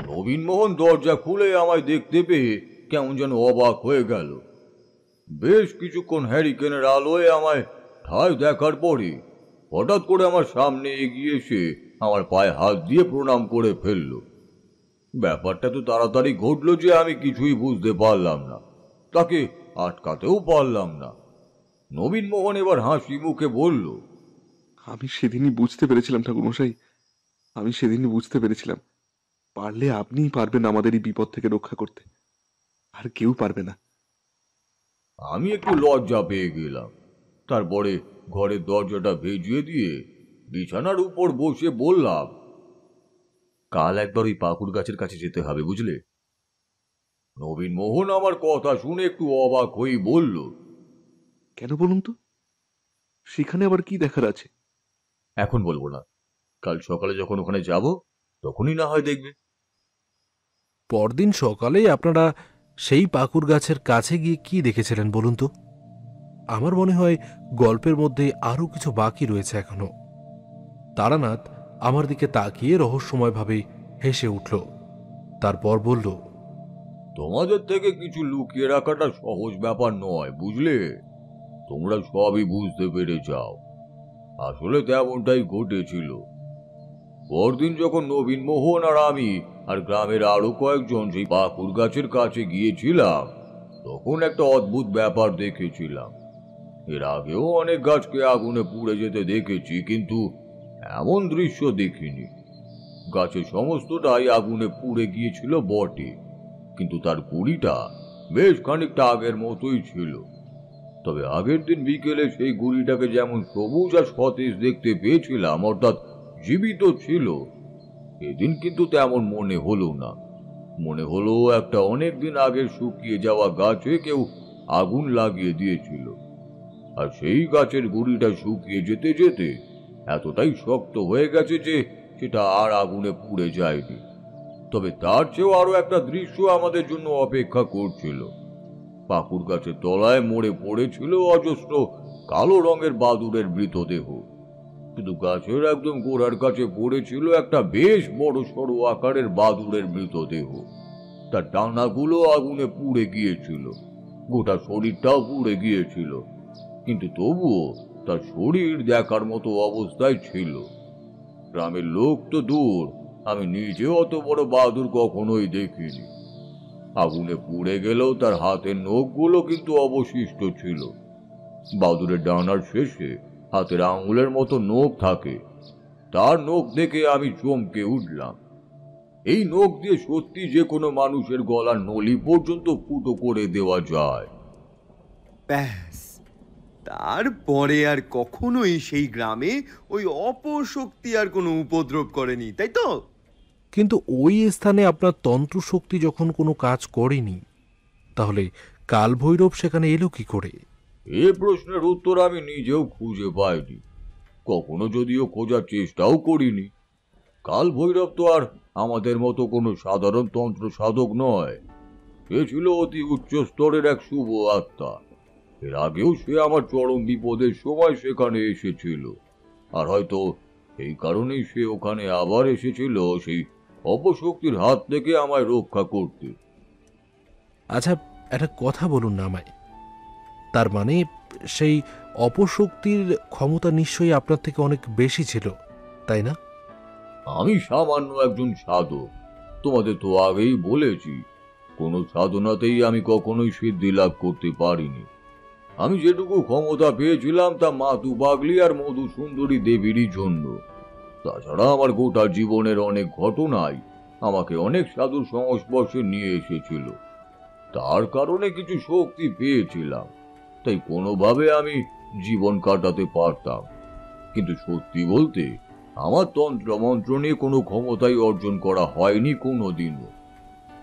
Speaker 2: নবীন মোহন দরজা খুলে আমায় দেখতে পেয়ে কেমন যেন অবাক হয়ে গেল। বেশ কিছুক্ষণ হ্যারিকেনের আলোয় আমায় ঠায় দেখার পরে হঠাৎ করে আমার সামনে এগিয়ে এসে আমার পায়ে হাত দিয়ে প্রণাম করে ফেলল। ব্যাপারটা তো তাড়াতাড়ি ঘটলো যে আমি কিছুই বুঝতে পারলাম না, তাকে আটকাতেও পারলাম না। নবীন মোহন এবার হাসি মুখে বলল,
Speaker 5: আমি সেদিনই বুঝতে পেরেছিলাম ঠাকুরমশাই, আমি সেদিনই বুঝতে পেরেছিলাম, পারলে আপনিই পারবেন আমাদের এই বিপদ থেকে রক্ষা করতে, আর কেউ পারবে না।
Speaker 2: আমি একটু লজ্জা পেয়ে গেলাম। তারপরে ঘরের দরজাটা ভেজিয়ে দিয়ে বিছানার উপর বসে বললাম,
Speaker 4: কাল একবার ওই পাকুড় গাছের কাছে যেতে হবে, বুঝলে?
Speaker 2: নবীন মোহন আমার কথা শুনে একটু অবাক হয়ে বলল,
Speaker 5: কেন বলুন তো, সেখানে আবার কি দেখার আছে?
Speaker 4: এখন বলবো না, কাল সকালে যখন ওখানে যাব তখনই না হয় দেখবে।
Speaker 6: পরদিন সকালেই আপনারা সেই পাকুড় গাছের কাছে গিয়ে কি দেখেছিলেন বলুন তো? আমার মনে হয় গল্পের মধ্যে আরো কিছু বাকি রয়েছে এখনো। তারানাথ আমার দিকে তাকিয়ে রহস্যময়ভাবে হেসে উঠল, তারপর বলল,
Speaker 2: তোমাদের থেকে কিছু লুকিয়ে রাখাটা সহজ ব্যাপার নয়, বুঝলে? তোমরা সবই বুঝতে পেরে যাও। আসলে তেমনটাই ঘটেছিল। পরদিন যখন নবীন মোহন আর আমি আর গ্রামের আরো কয়েকজন সেই পাকুড় গাছের কাছে গিয়েছিলাম, তখন একটা অদ্ভুত ব্যাপার দেখেছিলাম। এর আগেও অনেক গাছকে আগুনে পুড়ে যেতে দেখেছি, কিন্তু এমন দৃশ্য দেখিনি। গাছের সমস্তটাই আগুনে পুড়ে গিয়েছিল বটে, কিন্তু তার গুড়িটা বেশ খানিকটা আগের মতোই ছিল। তবে আগের দিন বিকেলে সেই গুড়িটাকে যেমন সবুজ আর সতেজ দেখতে পেয়েছিলাম, অর্থাৎ জীবিত ছিল, এদিন কিন্তু তেমন মনে হলো না। মনে হলো একটা অনেক দিন আগের শুকিয়ে যাওয়া গাছে কেউ আগুন লাগিয়ে দিয়েছিল, আর সেই গাছের গুড়িটা শুকিয়ে যেতে যেতে এতটাই শক্ত হয়ে গেছে যে সেটা আর আগুনে পুড়ে যায়নি। তবে তার চেয়েও আরো একটা দৃশ্য আমাদের জন্য অপেক্ষা করছিল। পাকুর গাছের তলায় মরে পড়েছিল অজস্র কালো রঙের বাদুড়ের মৃতদেহ। শুধু গাছের একদম গোড়ার কাছে পড়েছিল একটা বেশ বড় সড়ো আকারের বাদুড়ের মৃতদেহ। তার ডানাগুলো আগুনে পুড়ে গিয়েছিল, গোটা শরীরটাও পুড়ে গিয়েছিল, কিন্তু তবুও তার শরীর দেখার মতো অবস্থায় ছিল। গ্রামের লোক তো দূর, আমি নিজে অত বড় বাদুড় কখনোই দেখিনি। আগুনে পুড়ে গেলেও তার হাতের নখগুলো কিন্তু অবশিষ্ট ছিল। বাদুড়ের ডানার শেষে হাতের আঙুলের মতো নখ থাকে। তার নখ দেখে আমি চমকে উঠলাম। এই নখ দিয়ে সত্যি যে কোনো মানুষের গলার নলি পর্যন্ত ফুটো করে দেওয়া যায়।
Speaker 7: ব্যাস, তারপরে আর কখনোই সেই গ্রামে ওই অপশক্তি আর কোনো উপদ্রব করেনি, তাই তো?
Speaker 6: কিন্তু ওই স্থানে আপনার তন্ত্র শক্তি যখন কোনো কাজ করেনি, তাহলে কালভৈরব সেখানে এলো কি করে?
Speaker 2: এ প্রশ্নের উত্তর আমি নিজেও খুঁজে পাইনি, কখনো যদিও খোঁজার চেষ্টাও করিনি। কাল ভৈরব তো আর আমাদের মতো কোনো সাধারণ তন্ত্র সাধক নয়। সে ছিল অতি উচ্চ স্তরের এক শুভ আত্মা। এর আগেও সে আমার চরম বিপদের সময় সেখানে এসেছিল, আর হয়তো এই কারণেই সে ওখানে আবার এসেছিল সেই অপশক্তির হাত থেকে আমায় রক্ষা করতে।
Speaker 6: আচ্ছা, একটা কথা বলুন না আমায়। তার মানে সেই অপশক্তির ক্ষমতা নিশ্চয়ই আপনার থেকে অনেক বেশি ছিল, তাই না?
Speaker 2: আমি সামান্য একজন সাধক, তোমাদের তো আগেই বলেছি। কোনো সাধনাতেই আমি কখনোই সিদ্ধি লাভ করতে পারিনি। আমি যেটুকু ক্ষমতা পেয়েছিলাম তা মাতু পাগলি আর মধু সুন্দরী দেবীরই জন্য। তাছাড়া আমার গোটা জীবনের অনেক ঘটনাই আমাকে অনেক সাধুর সংস্পর্শে নিয়ে এসেছিল। তার কারণে কিছু শক্তি পেয়েছিলাম, তাই কোনোভাবে আমি জীবন কাটাতে পারতাম। কিন্তু সত্যি বলতে আমার তন্ত্র মন্ত্র নিয়ে কোনো ক্ষমতাই অর্জন করা হয়নি কোনোদিনও।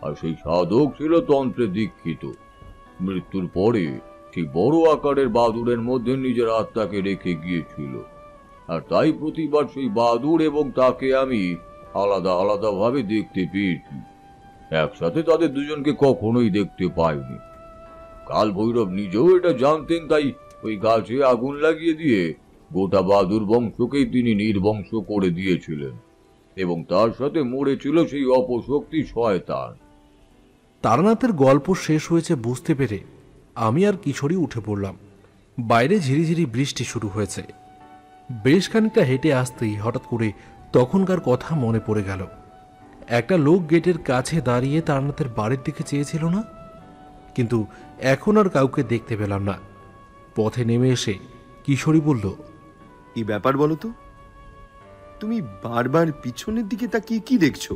Speaker 2: আর সেই সাধক ছিল তন্ত্রে দীক্ষিত। মৃত্যুর পরে সেই বড় আকারের বাদুড়ের মধ্যে নিজের আত্মাকে রেখে গিয়েছিল, আর তাই প্রতিবার সেই বাদুড় এবং তাকে আমি আলাদা আলাদা ভাবে দেখতে পেয়েছি। একসাথে তাদের দুজনকে কখনোই দেখতে পাইনি। কাল ভৈরব নিজেও এটা জানতেন, তাই ওই গাছে আগুন লাগিয়ে দিয়ে গোটা বাদুর বংশকেই তিনি নির্বংশ করে দিয়েছিলেন, এবং তার সাথে মরেছিল সেই অপশক্তি শয়তান।
Speaker 6: তারানাথের গল্প শেষ হয়েছে বুঝতে পেরে আমি আর কিশোরী উঠে পড়লাম। বাইরে ঝিরিঝিরি বৃষ্টি শুরু হয়েছে। বেশ খানিকটা হেঁটে আসতেই হঠাৎ করে তখনকার কথা মনে পড়ে গেল। একটা লোক গেটের কাছে দাঁড়িয়ে তারানাথের বাড়ির দিকে চেয়েছিল না? কিন্তু এখন আর কাউকে দেখতে পেলাম না। পথে নেমে এসে কিশোরী বলল,
Speaker 7: কি ব্যাপার বলো তো? তুমি বারবার পিছনের দিকে তাকিয়ে কি দেখছো?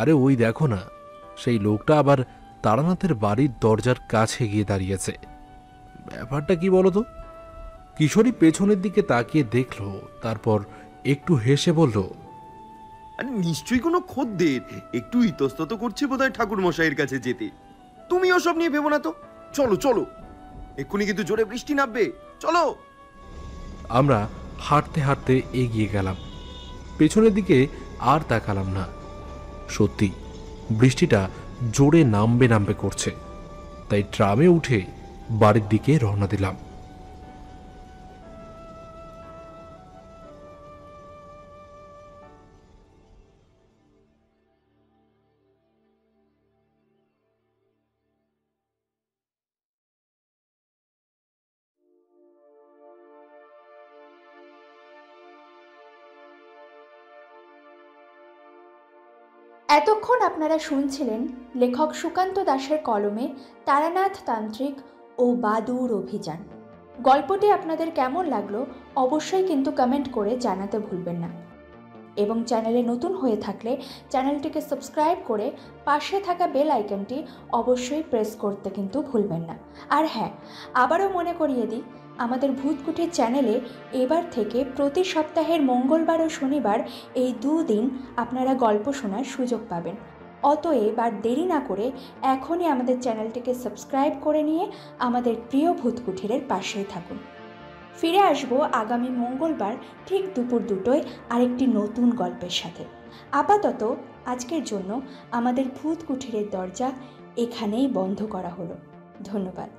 Speaker 6: আরে ওই দেখো না, সেই লোকটা আবার তারানাথের বাড়ির দরজার কাছে গিয়ে দাঁড়িয়েছে। ব্যাপারটা কি বলো তো? কিশোরী পেছনের দিকে তাকিয়ে দেখলো, তারপর একটু হেসে বলল,
Speaker 7: আরে নিশ্চয়ই কোনো খদ্দের একটু ইতস্তত করছে বোধহয় ঠাকুর মশাইয়ের কাছে যেতে। তুমি ওসব নিয়ে ভেবো না তো, চলো চলো, এক্ষুনি কিন্তু জোরে বৃষ্টি নামবে, চলো।
Speaker 6: আমরা হাঁটতে হাঁটতে এগিয়ে গেলাম। পেছনের দিকে আর তাকালাম না। সত্যি বৃষ্টিটা জোরে নামবে নামবে করছে, তাই ট্রামে উঠে বাড়ির দিকে রওনা দিলাম।
Speaker 1: এতক্ষণ আপনারা শুনছিলেন লেখক সুকান্ত দাশের কলমে তারানাথ তান্ত্রিক ও বাদুর অভিযান। গল্পটি আপনাদের কেমন লাগলো অবশ্যই কিন্তু কমেন্ট করে জানাতে ভুলবেন না। এবং চ্যানেলে নতুন হয়ে থাকলে চ্যানেলটিকে সাবস্ক্রাইব করে পাশে থাকা বেল আইকনটি অবশ্যই প্রেস করতে কিন্তু ভুলবেন না। আর হ্যাঁ, আবারও মনে করিয়ে দিই, আমাদের ভূতকুঠির চ্যানেলে এবার থেকে প্রতি সপ্তাহের মঙ্গলবার ও শনিবার এই 2 দিন আপনারা গল্প শোনার সুযোগ পাবেন। অতএব আর দেরি না করে এখনই আমাদের চ্যানেলটিকে সাবস্ক্রাইব করে নিয়ে আমাদের প্রিয় ভূতকুঠিরের পাশেই থাকুন। ফিরে আসবো আগামী মঙ্গলবার ঠিক দুপুর 2টায় আরেকটি নতুন গল্পের সাথে। আপাতত আজকের জন্য আমাদের ভূতকুঠিরের দরজা এখানেই বন্ধ করা হলো। ধন্যবাদ।